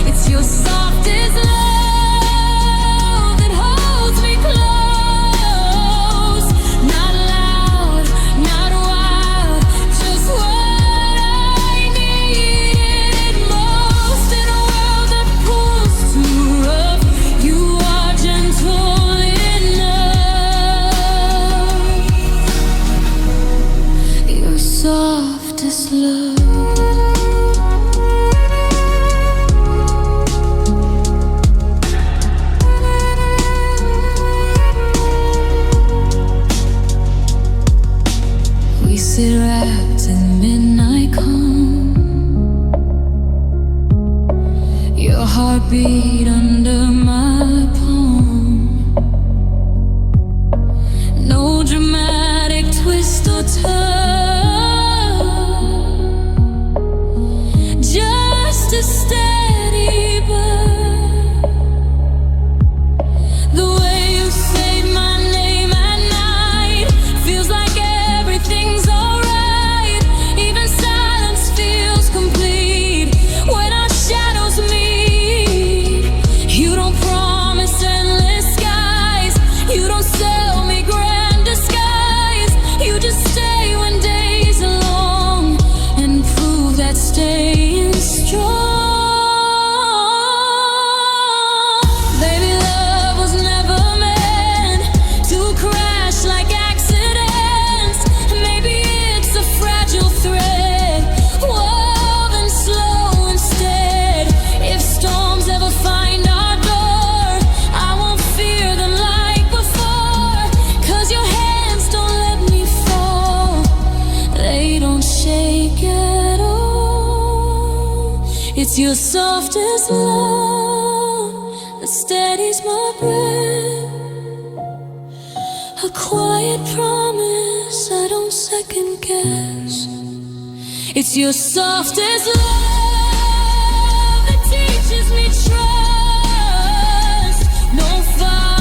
It's your softest love that holds me close, not loud, not wild, just what I needed most in a world that pulls too rough. You are gentle Your heartbeat under my palm. No dramatic twist or turn, just a steady burn. The way you say my name at night feels like everything's alright. Even silence feels complete when our shadows meet. You don't promise endless skies, you don't sell me grand disguise. You just stay when days are long and prove that staying strong. Baby, love was never meant to crash like accidents. Maybe it's a fragile thread, woven slow instead. If storms ever find our door, I won't fear them like before. 'Cause your hands don't let me fall, they don't shake at all. It's your softest love that steadies my breath, a quiet promise I don't second guess. It's your softest love that teaches me trust. No fireworks,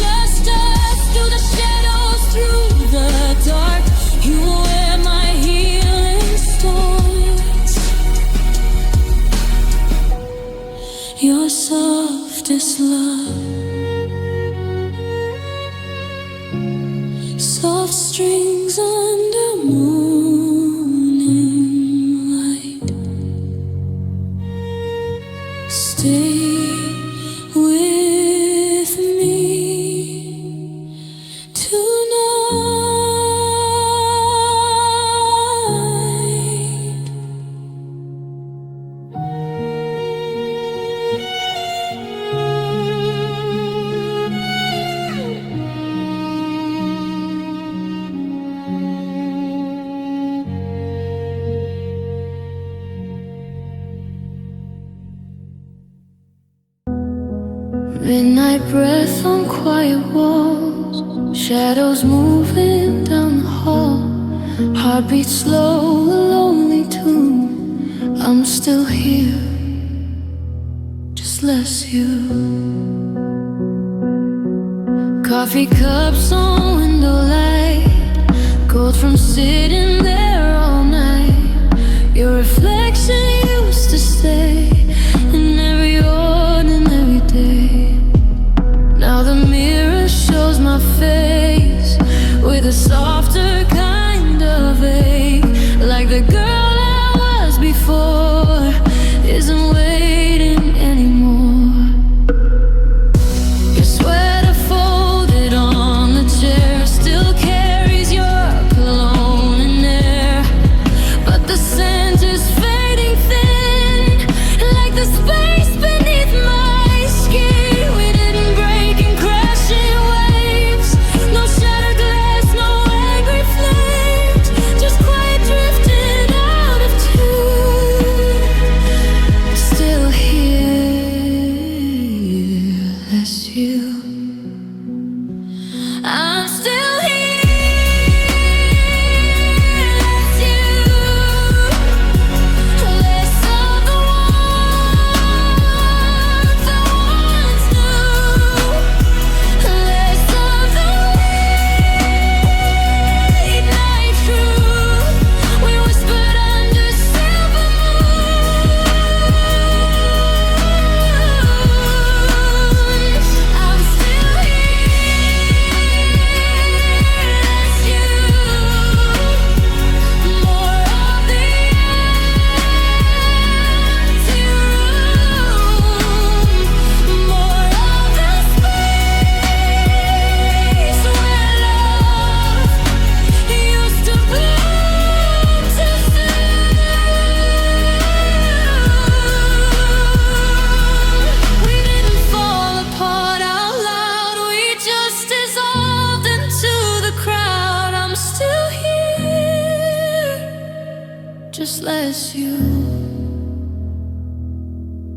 just us through the shadows, through the dark. You are where my healing starts. Your softest love, soft strings under morning light. Stay with me tonight. Midnight breath on quiet walls, shadows moving down the hall. Heartbeat slow, a lonely tune. I'm still here, just less you. Coffee cups on window light, cold from sitting there all night. Your reflection used to stay in every ordinary day. Now the mirror shows my face with a softer kind of ache. Like the girl I was before isn't waiting anymore. Your sweater folded on the chair still carries your cologne in just less you.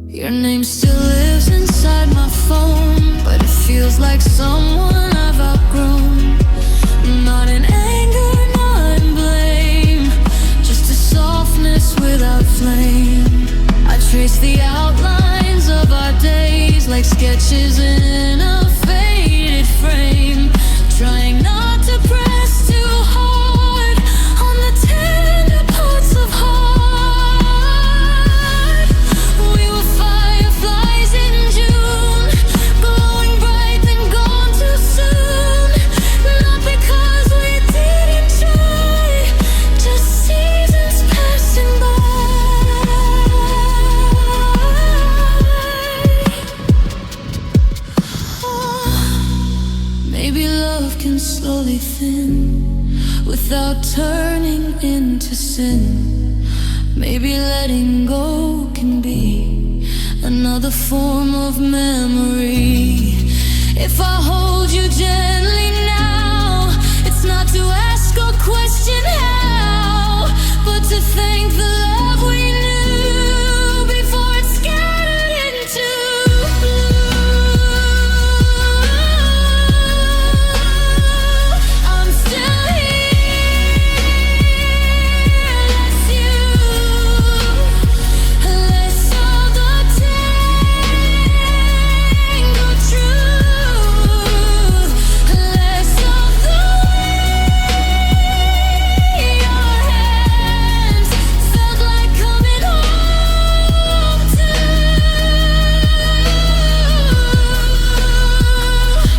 Your name still lives inside my phone, but it feels like someone I've outgrown. Not in anger, not in blame, just a softness without flame. I trace the outlines of our days like sketches in a faded frame, trying not to press too hard on the tender parts of heart. We were fireflies in June, glowing bright then gone too soon. Not because we didn't try, just seasons passing by. Maybe love can slowly thin without turning into sin. Maybe letting go can be another form of memory. If I hold you gently now, it's not to ask or question how, but to thank the love we knew before it scattered into blue. I'm still here, less you, less of the tangled truth, less of the way your hands felt like coming home to.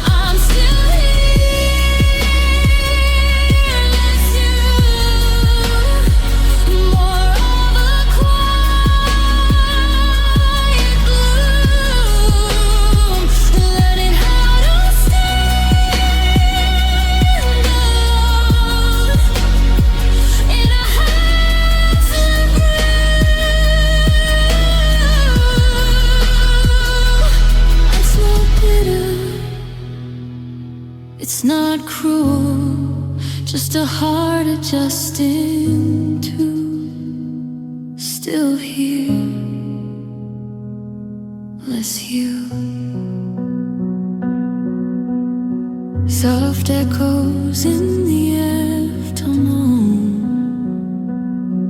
I'm still here, less you, more of a quiet bloom, learning how to stand alone in a house of blue. It's not bitter, it's not cruel, just a heart adjusting to still here, less you. Soft echoes in the afternoon.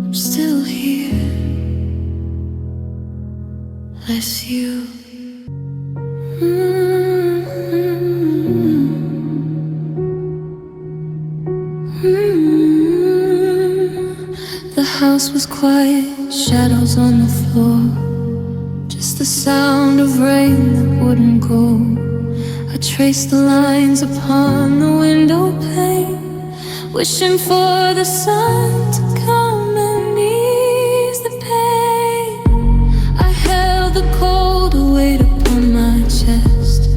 I'm still here, less you. The house was quiet, shadows on the floor, just the sound of rain that wouldn't go. I traced the lines upon the window pane, wishing for the sun to come and ease the pain. I held the cold weight upon my chest,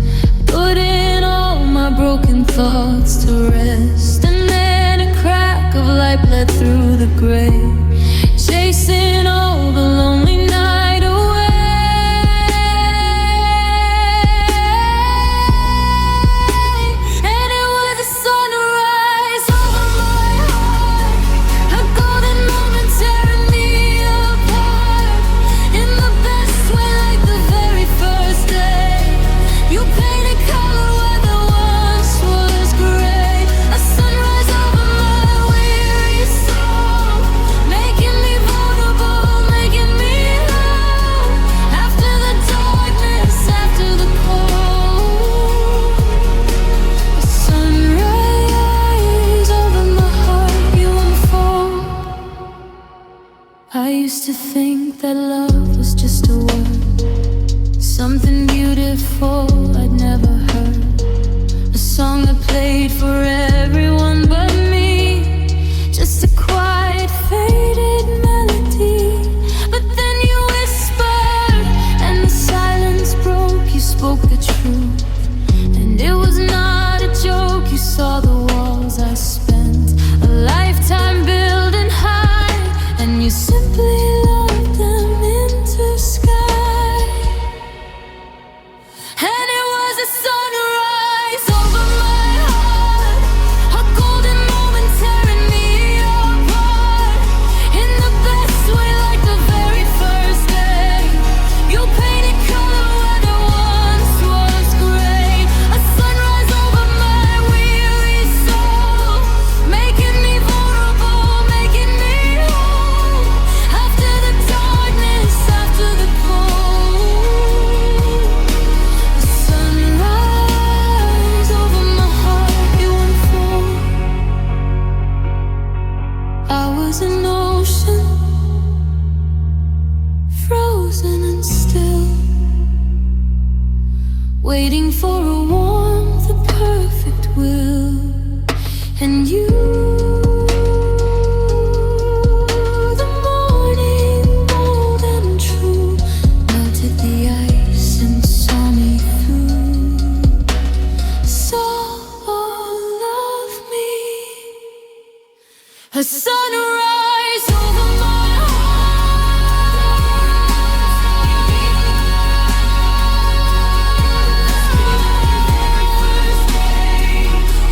putting all my broken thoughts to rest. And then a crack of light bled through the gray, chasing all the lonely night away. And it was a sunrise over my heart, a golden moment tearing me apart, in the best way, like the very first day. You painted color where there once was gray, a sunrise over my weary soul, making me vulnerable, making me whole. After the darkness, after the cold, a sunrise over my heart, you unfold. I used to think that love was just a word, something beautiful I'd never heard, a song that played for everyone but me, just a quiet, faded melody. But then you whispered, and the silence broke. You spoke the truth, and it was not a joke. You saw the walls I spent a lifetime building high, and you simply loved them into sky. And it was a sunrise over my heart, I was an ocean, frozen and still, waiting for a warmth, a perfect will. And you, the morning, bold and true, melted the ice and saw me through. Saw all of me, a sunrise over my heart.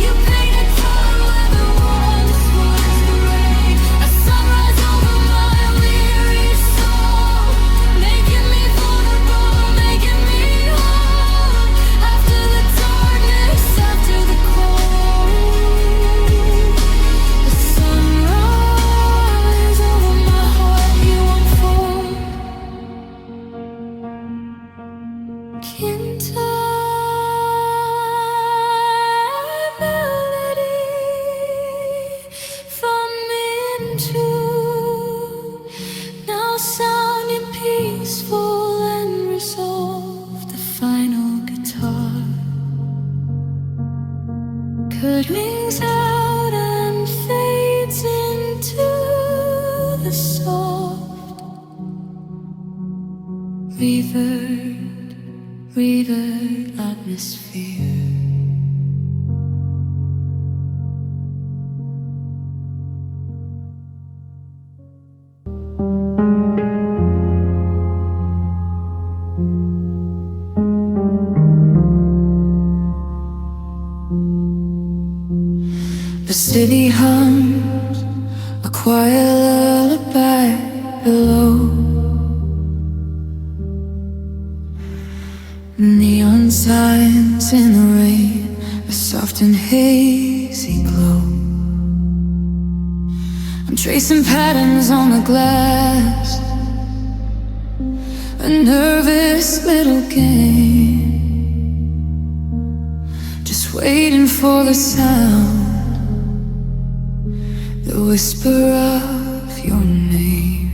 You painted color where the once was gray, a sunrise over my weary soul, making me vulnerable, making me whole. After the darkness, after the cold, a sunrise over my heart, you unfold. Kintyre melody from into now sounding peaceful and resolved. The final guitar curtains out and fades into the soft reverb atmosphere. The city hums a quiet lullaby below. Neon signs in the rain, a soft and hazy glow. I'm tracing patterns on the glass, a nervous little game, just waiting for the sound, the whisper of your name.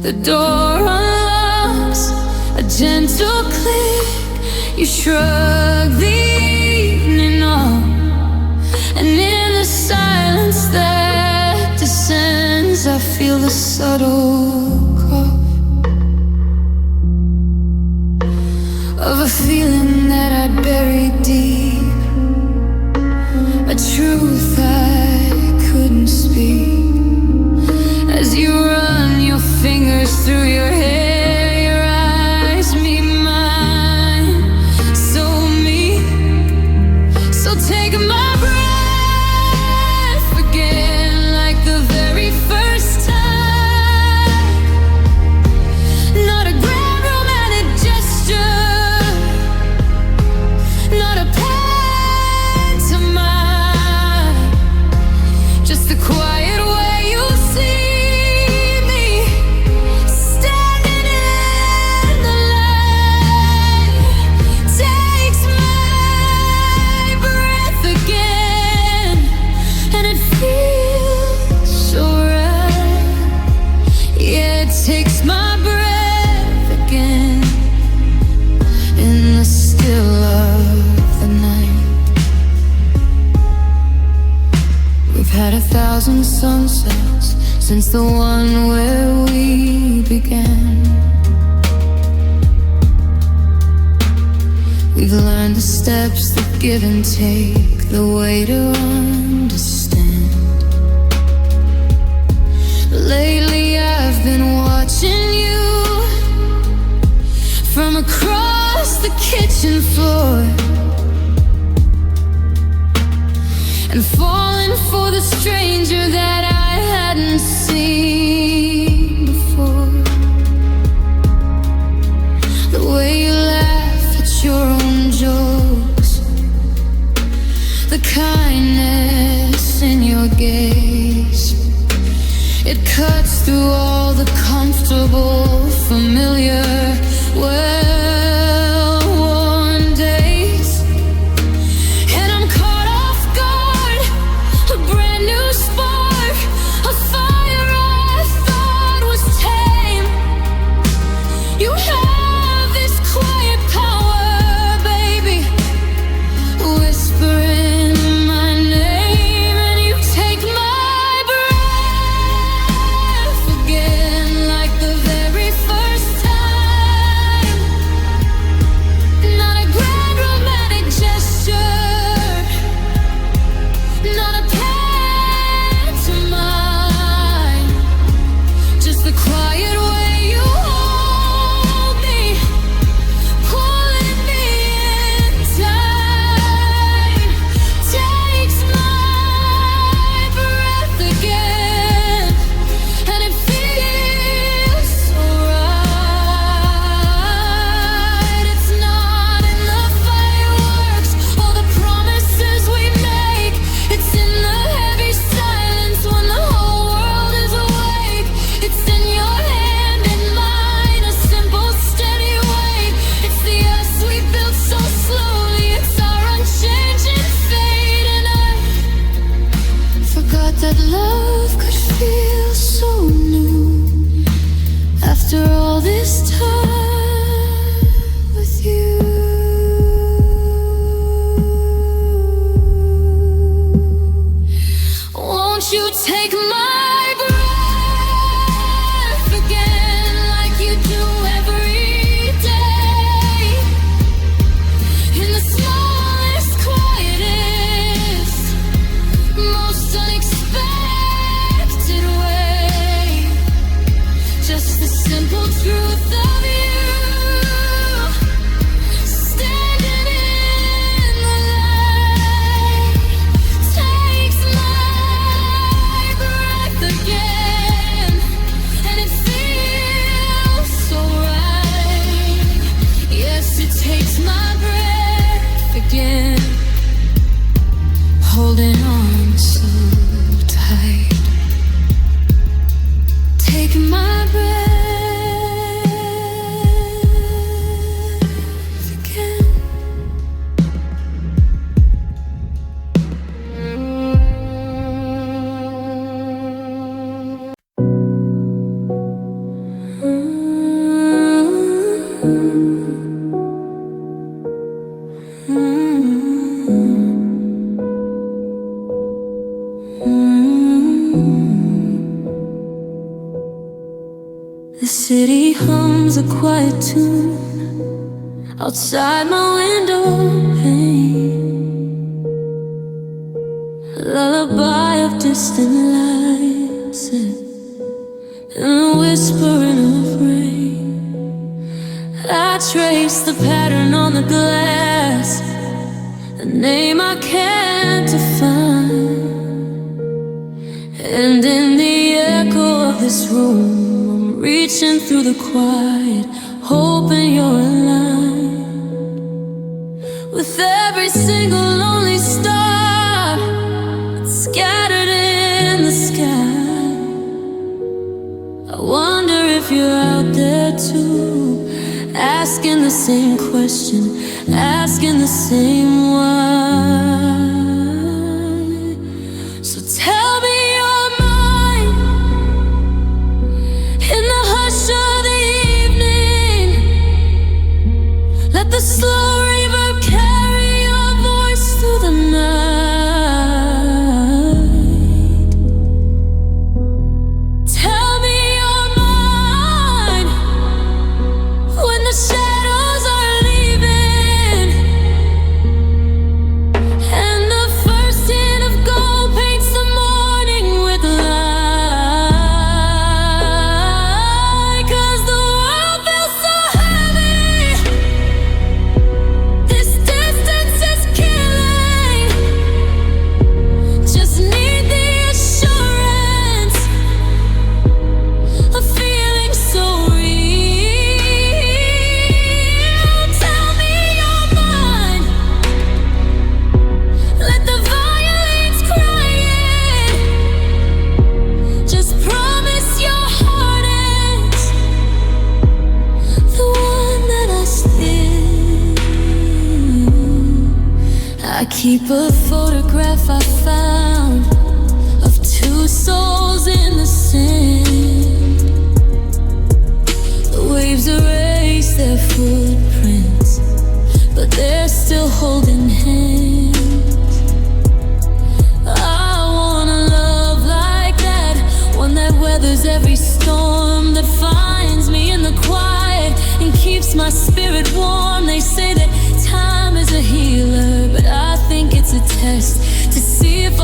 The door unlocks, a gentle click. You shrug the evening off, and in the silence that descends, I feel the subtle cough of a feeling that I buried deep, a truth I couldn't speak. As you run your fingers through your hair, your eyes meet mine, so meek. So take my breath again, like the very first time. Not a grand romantic gesture, not a pantomime, just the quiet way you see me, standing in the light. Takes my breath again, and it feels so right. Yeah, it takes my breath again, in the still of the night. We've had 1,000 sunsets since the one where we began. We've learned the steps that give and take, the way to understand. Lately I've been watching you from across the kitchen floor, and falling for the stranger that I hadn't seen before. The way you laugh at your own jokes, the kindness in your gaze, it cuts through all the comfortable, familiar, well-worn days. And I'm caught off guard that love could feel so new after all this time with you. Won't you take my breath again like you do every day, in the smallest, quietest, most unexpected way. Just the simple truth of you standing in the light takes my breath again, and it feels so right. Yes, it takes my breath again, holding on so tight. Take my breath again. The city hums a quiet tune outside my window pane, a lullaby of distant lights and the whispering of rain. I trace the pattern on the glass, a name I can't define, and in the echo of this room, reaching through the quiet, hoping you're aligned with every single lonely star scattered in the sky. I wonder if you're out there too, asking the same question, asking the same why. So tell me you're mine in the hush of the evening. Let the slow reverb carry your voice through the night. Tell me you're mine when the shadows are leaving, and the first hint of gold paints the morning with light. 'Cause the world feels so heavy, this distance is killing. Just need the assurance of feeling so real. Tell me you're mine. Let the violins crying. Just promise your heart is the one that I steal. I keep a photograph I found of two souls in the sand. The waves erase their footprints, but they're still holding hands. I wanna love like that, one that weathers every storm, that finds me in the quiet and keeps my spirit warm. They say that time is a healer, but I think it's a test to see if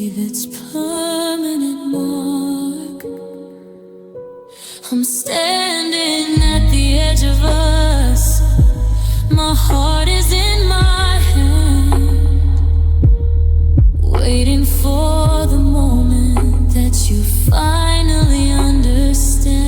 leave its permanent mark. I'm standing at the edge of us. My heart is in my hand, waiting for the moment that you finally understand.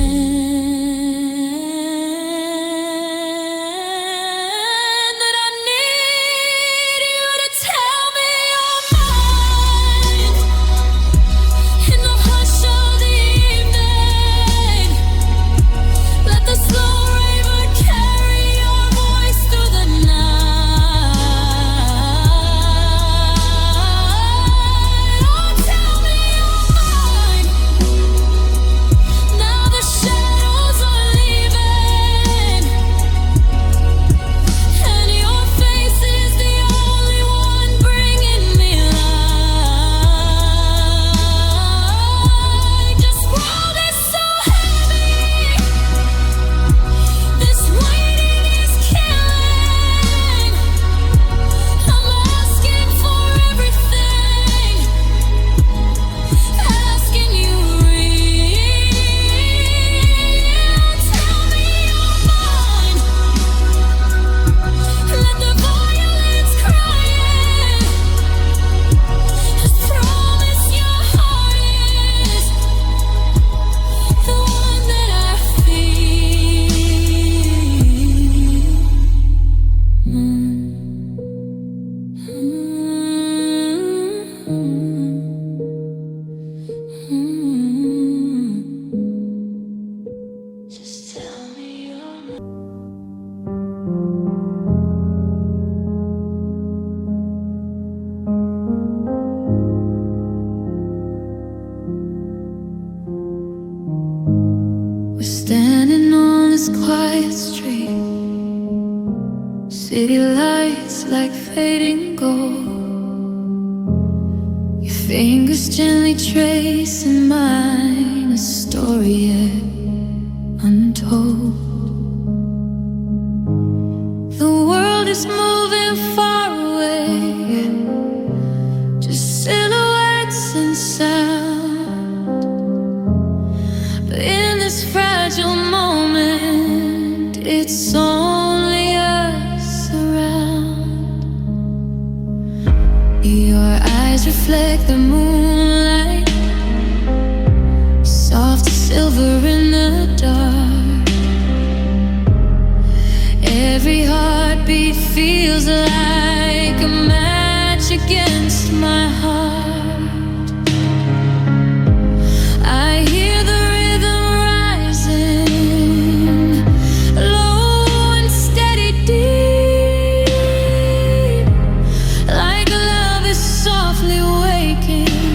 Standing on this quiet street, city lights like fading gold, your fingers gently tracing mine, a story yet untold. The world is moving far away, just silhouettes and sound, but in this fragile moment, it's only us around. Your eyes reflect the moonlight, soft as silver in the dark. Every heartbeat feels like a match against my heart. I hear the rhythm rising, low and steady deep, like love is softly waking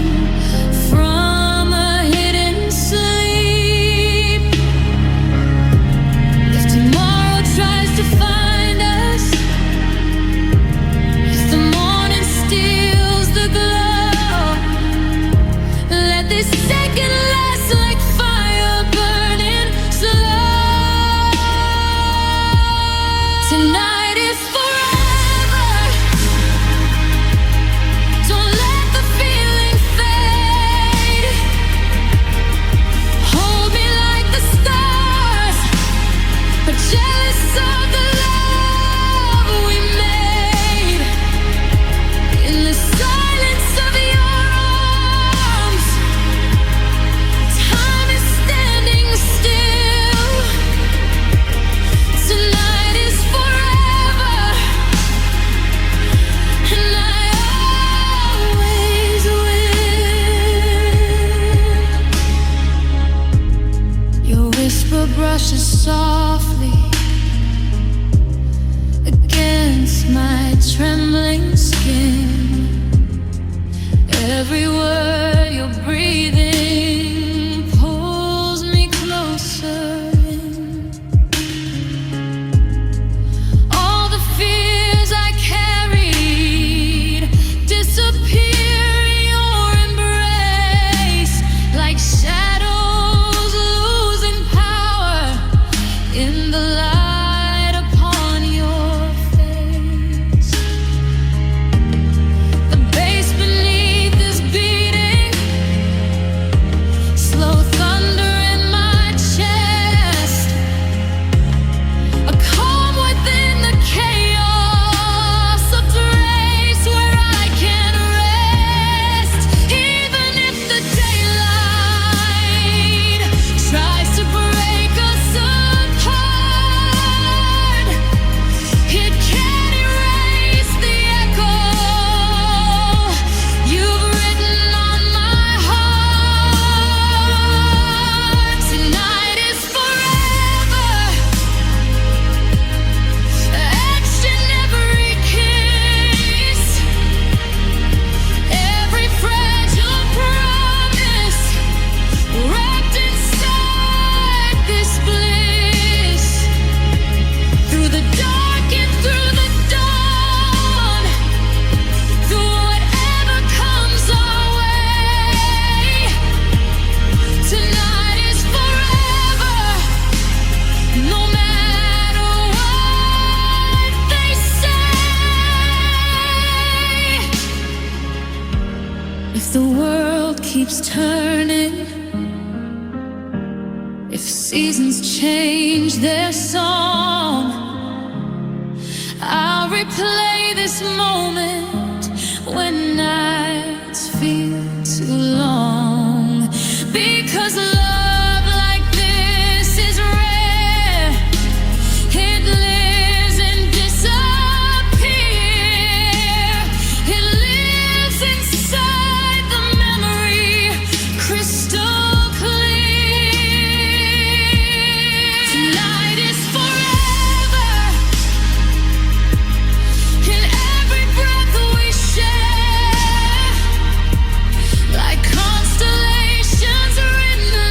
keeps turning, if seasons change their song, I'll replay this moment when nights feel too long. Because love like this is rare, it lives and disappears, it lives inside the memory, crystal clear. Tonight is forever, in every breath we share, like constellations written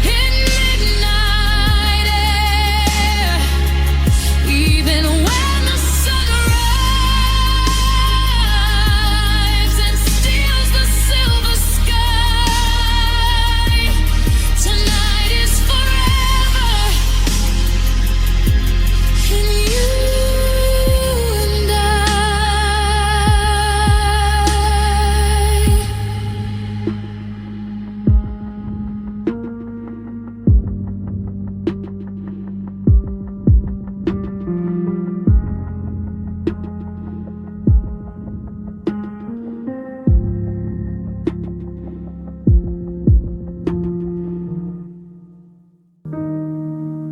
in midnight air. Even when the sun rises and steals the silver sky, tonight is forever in you and I.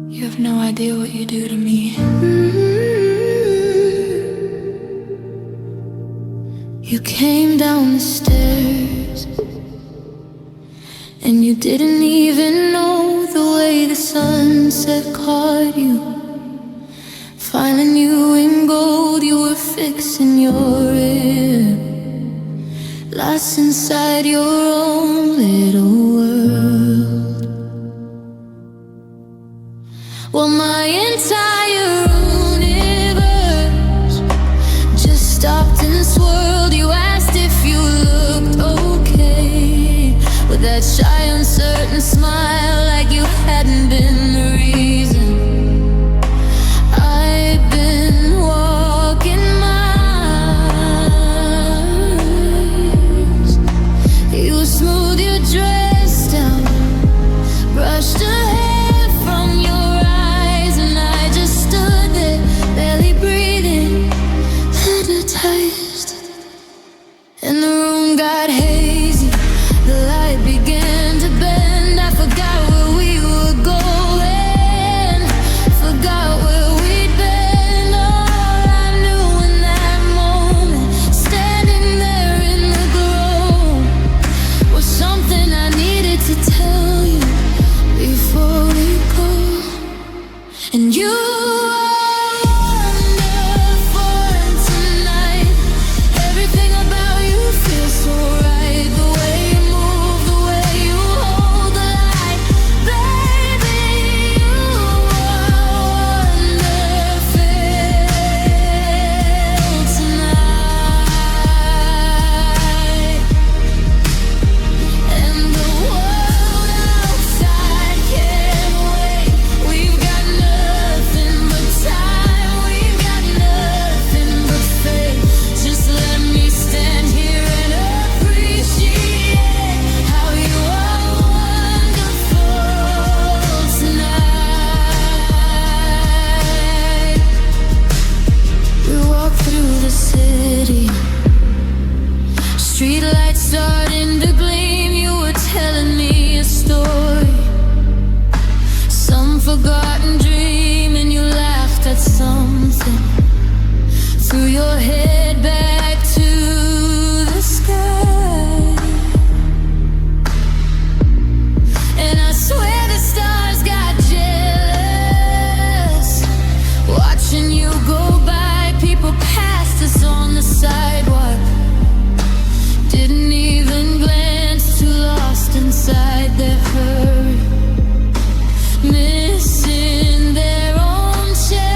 You have no idea what you do to me. You came down the stairs, and you didn't even know the way the sunset caught you. Filing you in gold, you were fixing your rib, lost inside your own little world. Well, my entire universe just stopped and swirled. You asked if you looked okay, with that shy, uncertain smile, like you hadn't been the reason. I've been walking miles. You smoothed your dress down, brushed her hair from your eyes, and I just stood there, barely breathing, hypnotized. And the room got hazy, the light began to bend. I forgot where we were going, forgot where we'd been. All I knew in that moment, standing there in the glow, was something I needed to tell you before we go. And you are wonderful, and tonight everything about you feels so right. The way you move, the way you hold the light, baby, you are wonderful tonight. And the world outside can't wait. We've got nothing but time, we've got nothing but faith. Just let me stand here and appreciate how you are wonderful tonight. We walk through the city, street lights starting to gleam. You were telling me a story, some forgotten dream, and you laughed at something, threw your head back to the sky. And I swear the stars got jealous, watching you go by. People passed us on the sidewalk, didn't even glance, too lost inside their hurry, missing their own chance.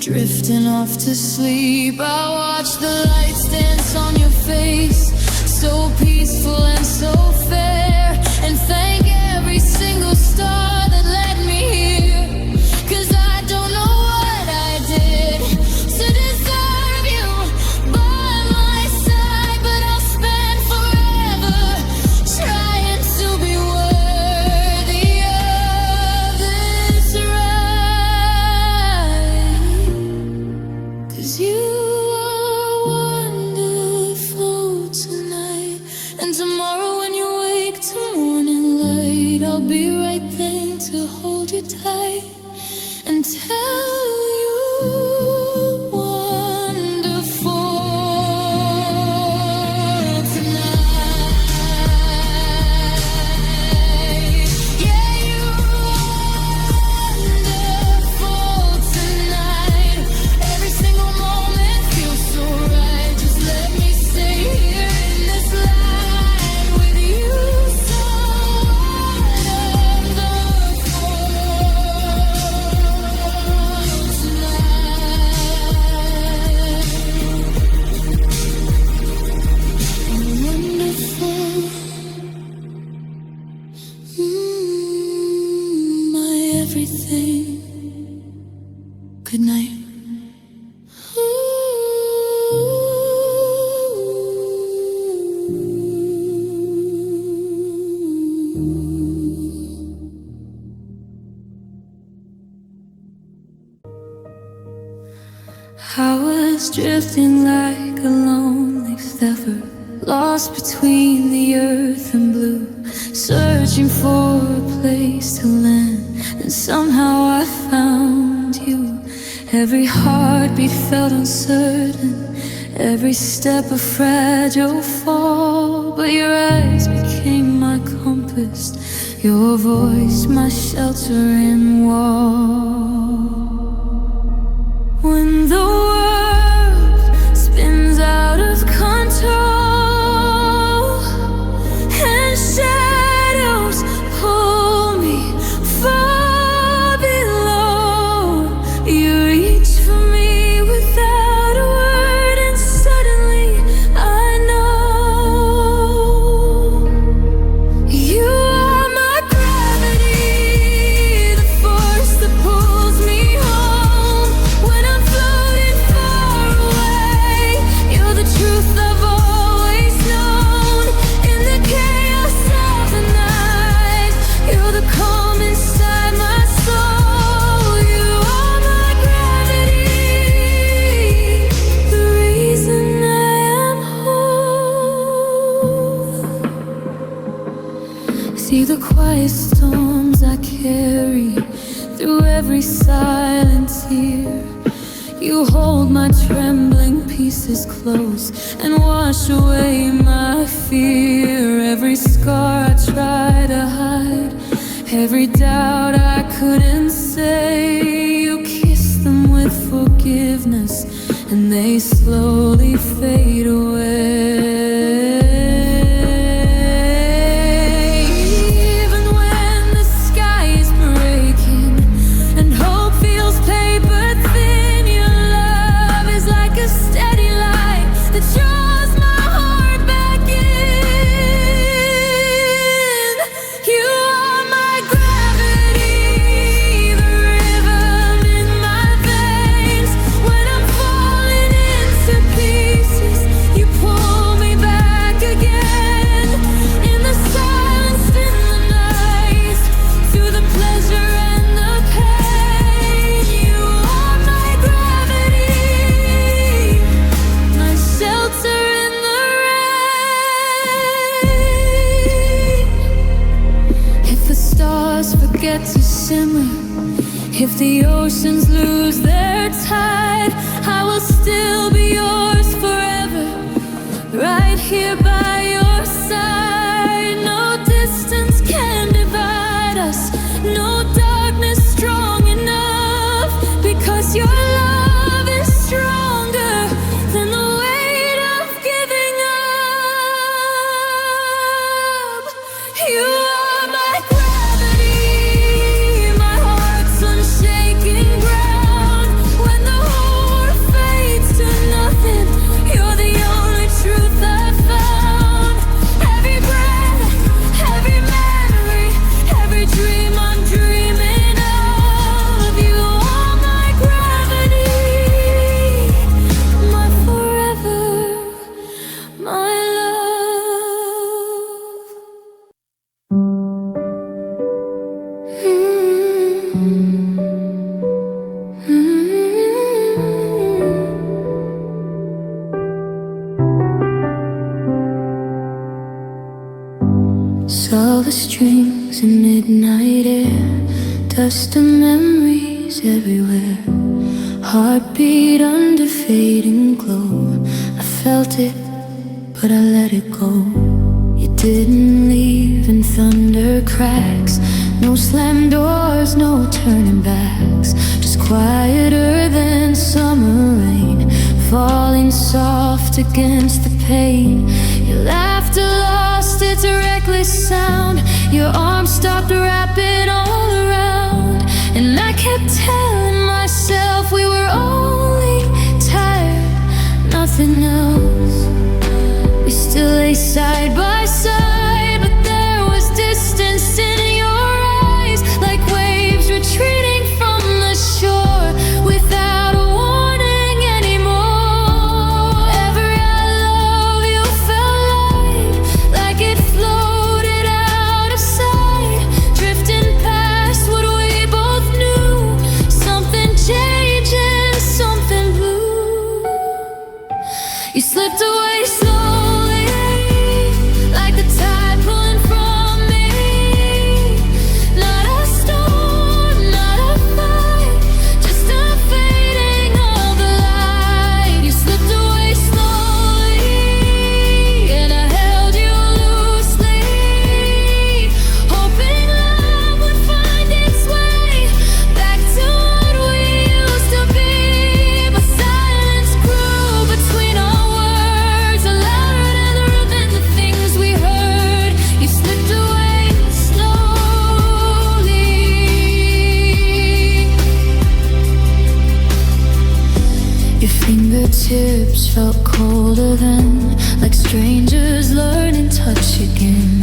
drifting off to sleep. I watch the lights dance on your face, so peaceful and so fair, and thank every single star that led me here. 'Cause I don't know what I did to deserve you by my side, but I'll spend forever trying to be worthy of this ride. 'Cause you are wonderful tonight, and tomorrow when you wake to morning light, I'll be right there to hold you tight and tell you wonderful tonight. Yeah, you're wonderful tonight. Every single moment feels so right. Just let me stay here in this light with you. So my everything. Good night. I was drifting like a lonely feather, lost between the earth and blue, searching for a place to land, and somehow I found you. Every heartbeat felt uncertain, every step a fragile fall, but your eyes became my compass, your voice my sheltering wall. When the world spins out of control and shadows pull me far below, you reach for me without a word, and suddenly I know you are my gravity, the force that pulls me home when I'm floating far away. You're the truth I've always known in the chaos of the night. You're the calm inside my soul. You are my gravity, the reason I am whole. See the quiet storms I carry through every silent tear. You hold my trembling pieces close and wash away my fear. Every scar I try to hide, every doubt I couldn't say, you kiss them with forgiveness and they slowly fade away. Even when the sky is breaking and hope feels paper thin, your love is like a steady light that draws my heart back in. You are my gravity, the rhythm in my veins. When I'm falling into pieces, you pull me back again. In the silence, in the night, through the pleasure and the pain, you are my gravity, my shelter in the rain. If the stars forget to simmer, if the oceans lose their tide, I will still be yours forever, right here by your side. No distance can divide us, no darkness strong enough, because your love is stronger than the weight of giving up. You are my gravity, my heart's unshaken ground. When the dust of memories everywhere. Heartbeat under fading glow. I felt it, but I let it go. You didn't leave in thunder cracks. No slammed doors, no turning backs. Just quieter than summer rain, falling soft against the pane. Your laughter lost its reckless sound. Your arms stopped wrapping all around. And I kept telling myself we were only tired, nothing else. We still lay side by side, but there was distance in your eyes, like waves retreating from the shore without a warning anymore. Every I love you felt like it floated out of sight, drifting past what we both knew. Something changing, something blue. You slipped away slowly, like the tide pulling from me. Not a storm, not a fight, just a fading of the light. You slipped away slowly, and I held you loosely, hoping love would find its way back to what we used to be. But silence grew between our words, louder than the rhythm and the things we heard. You slipped away slowly. Your fingertips felt colder then, like strangers learning touch again.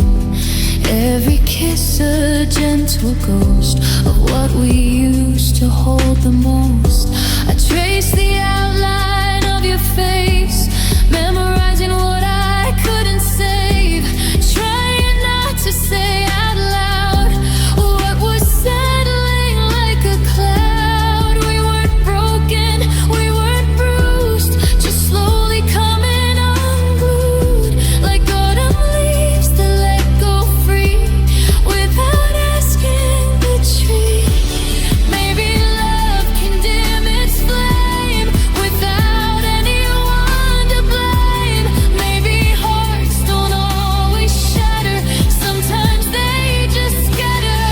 Every kiss a gentle ghost of what we used to hold the most. I traced the outline of your face, memorizing what I couldn't save, trying not to say out loud what was settling like a cloud. We weren't broken, we weren't bruised, just slowly coming unglued, like autumn leaves that let go free without asking the tree. Maybe love can dim its flame without anyone to blame. Maybe hearts don't always shatter, sometimes they just scatter.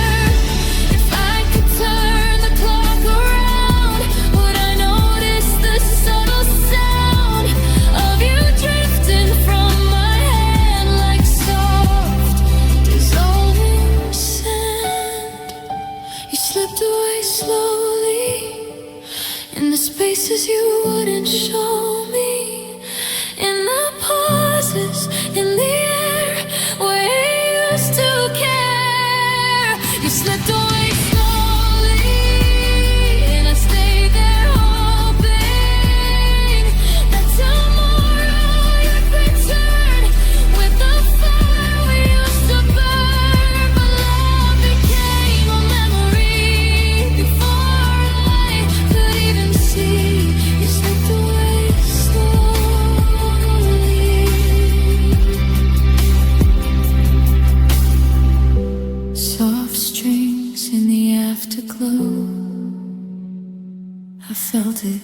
If I could turn the clock around, would I notice the subtle sound of you drifting from my hand like soft dissolving sand? You slipped away slowly in the spaces you wouldn't show me, in the pauses in the air where you used to care. You slipped away slowly, and I stayed there hoping that tomorrow you'd return with the fire we used to burn. But love became a memory before I could even see. You slipped away slowly. Soft strings in the afterglow, I felt it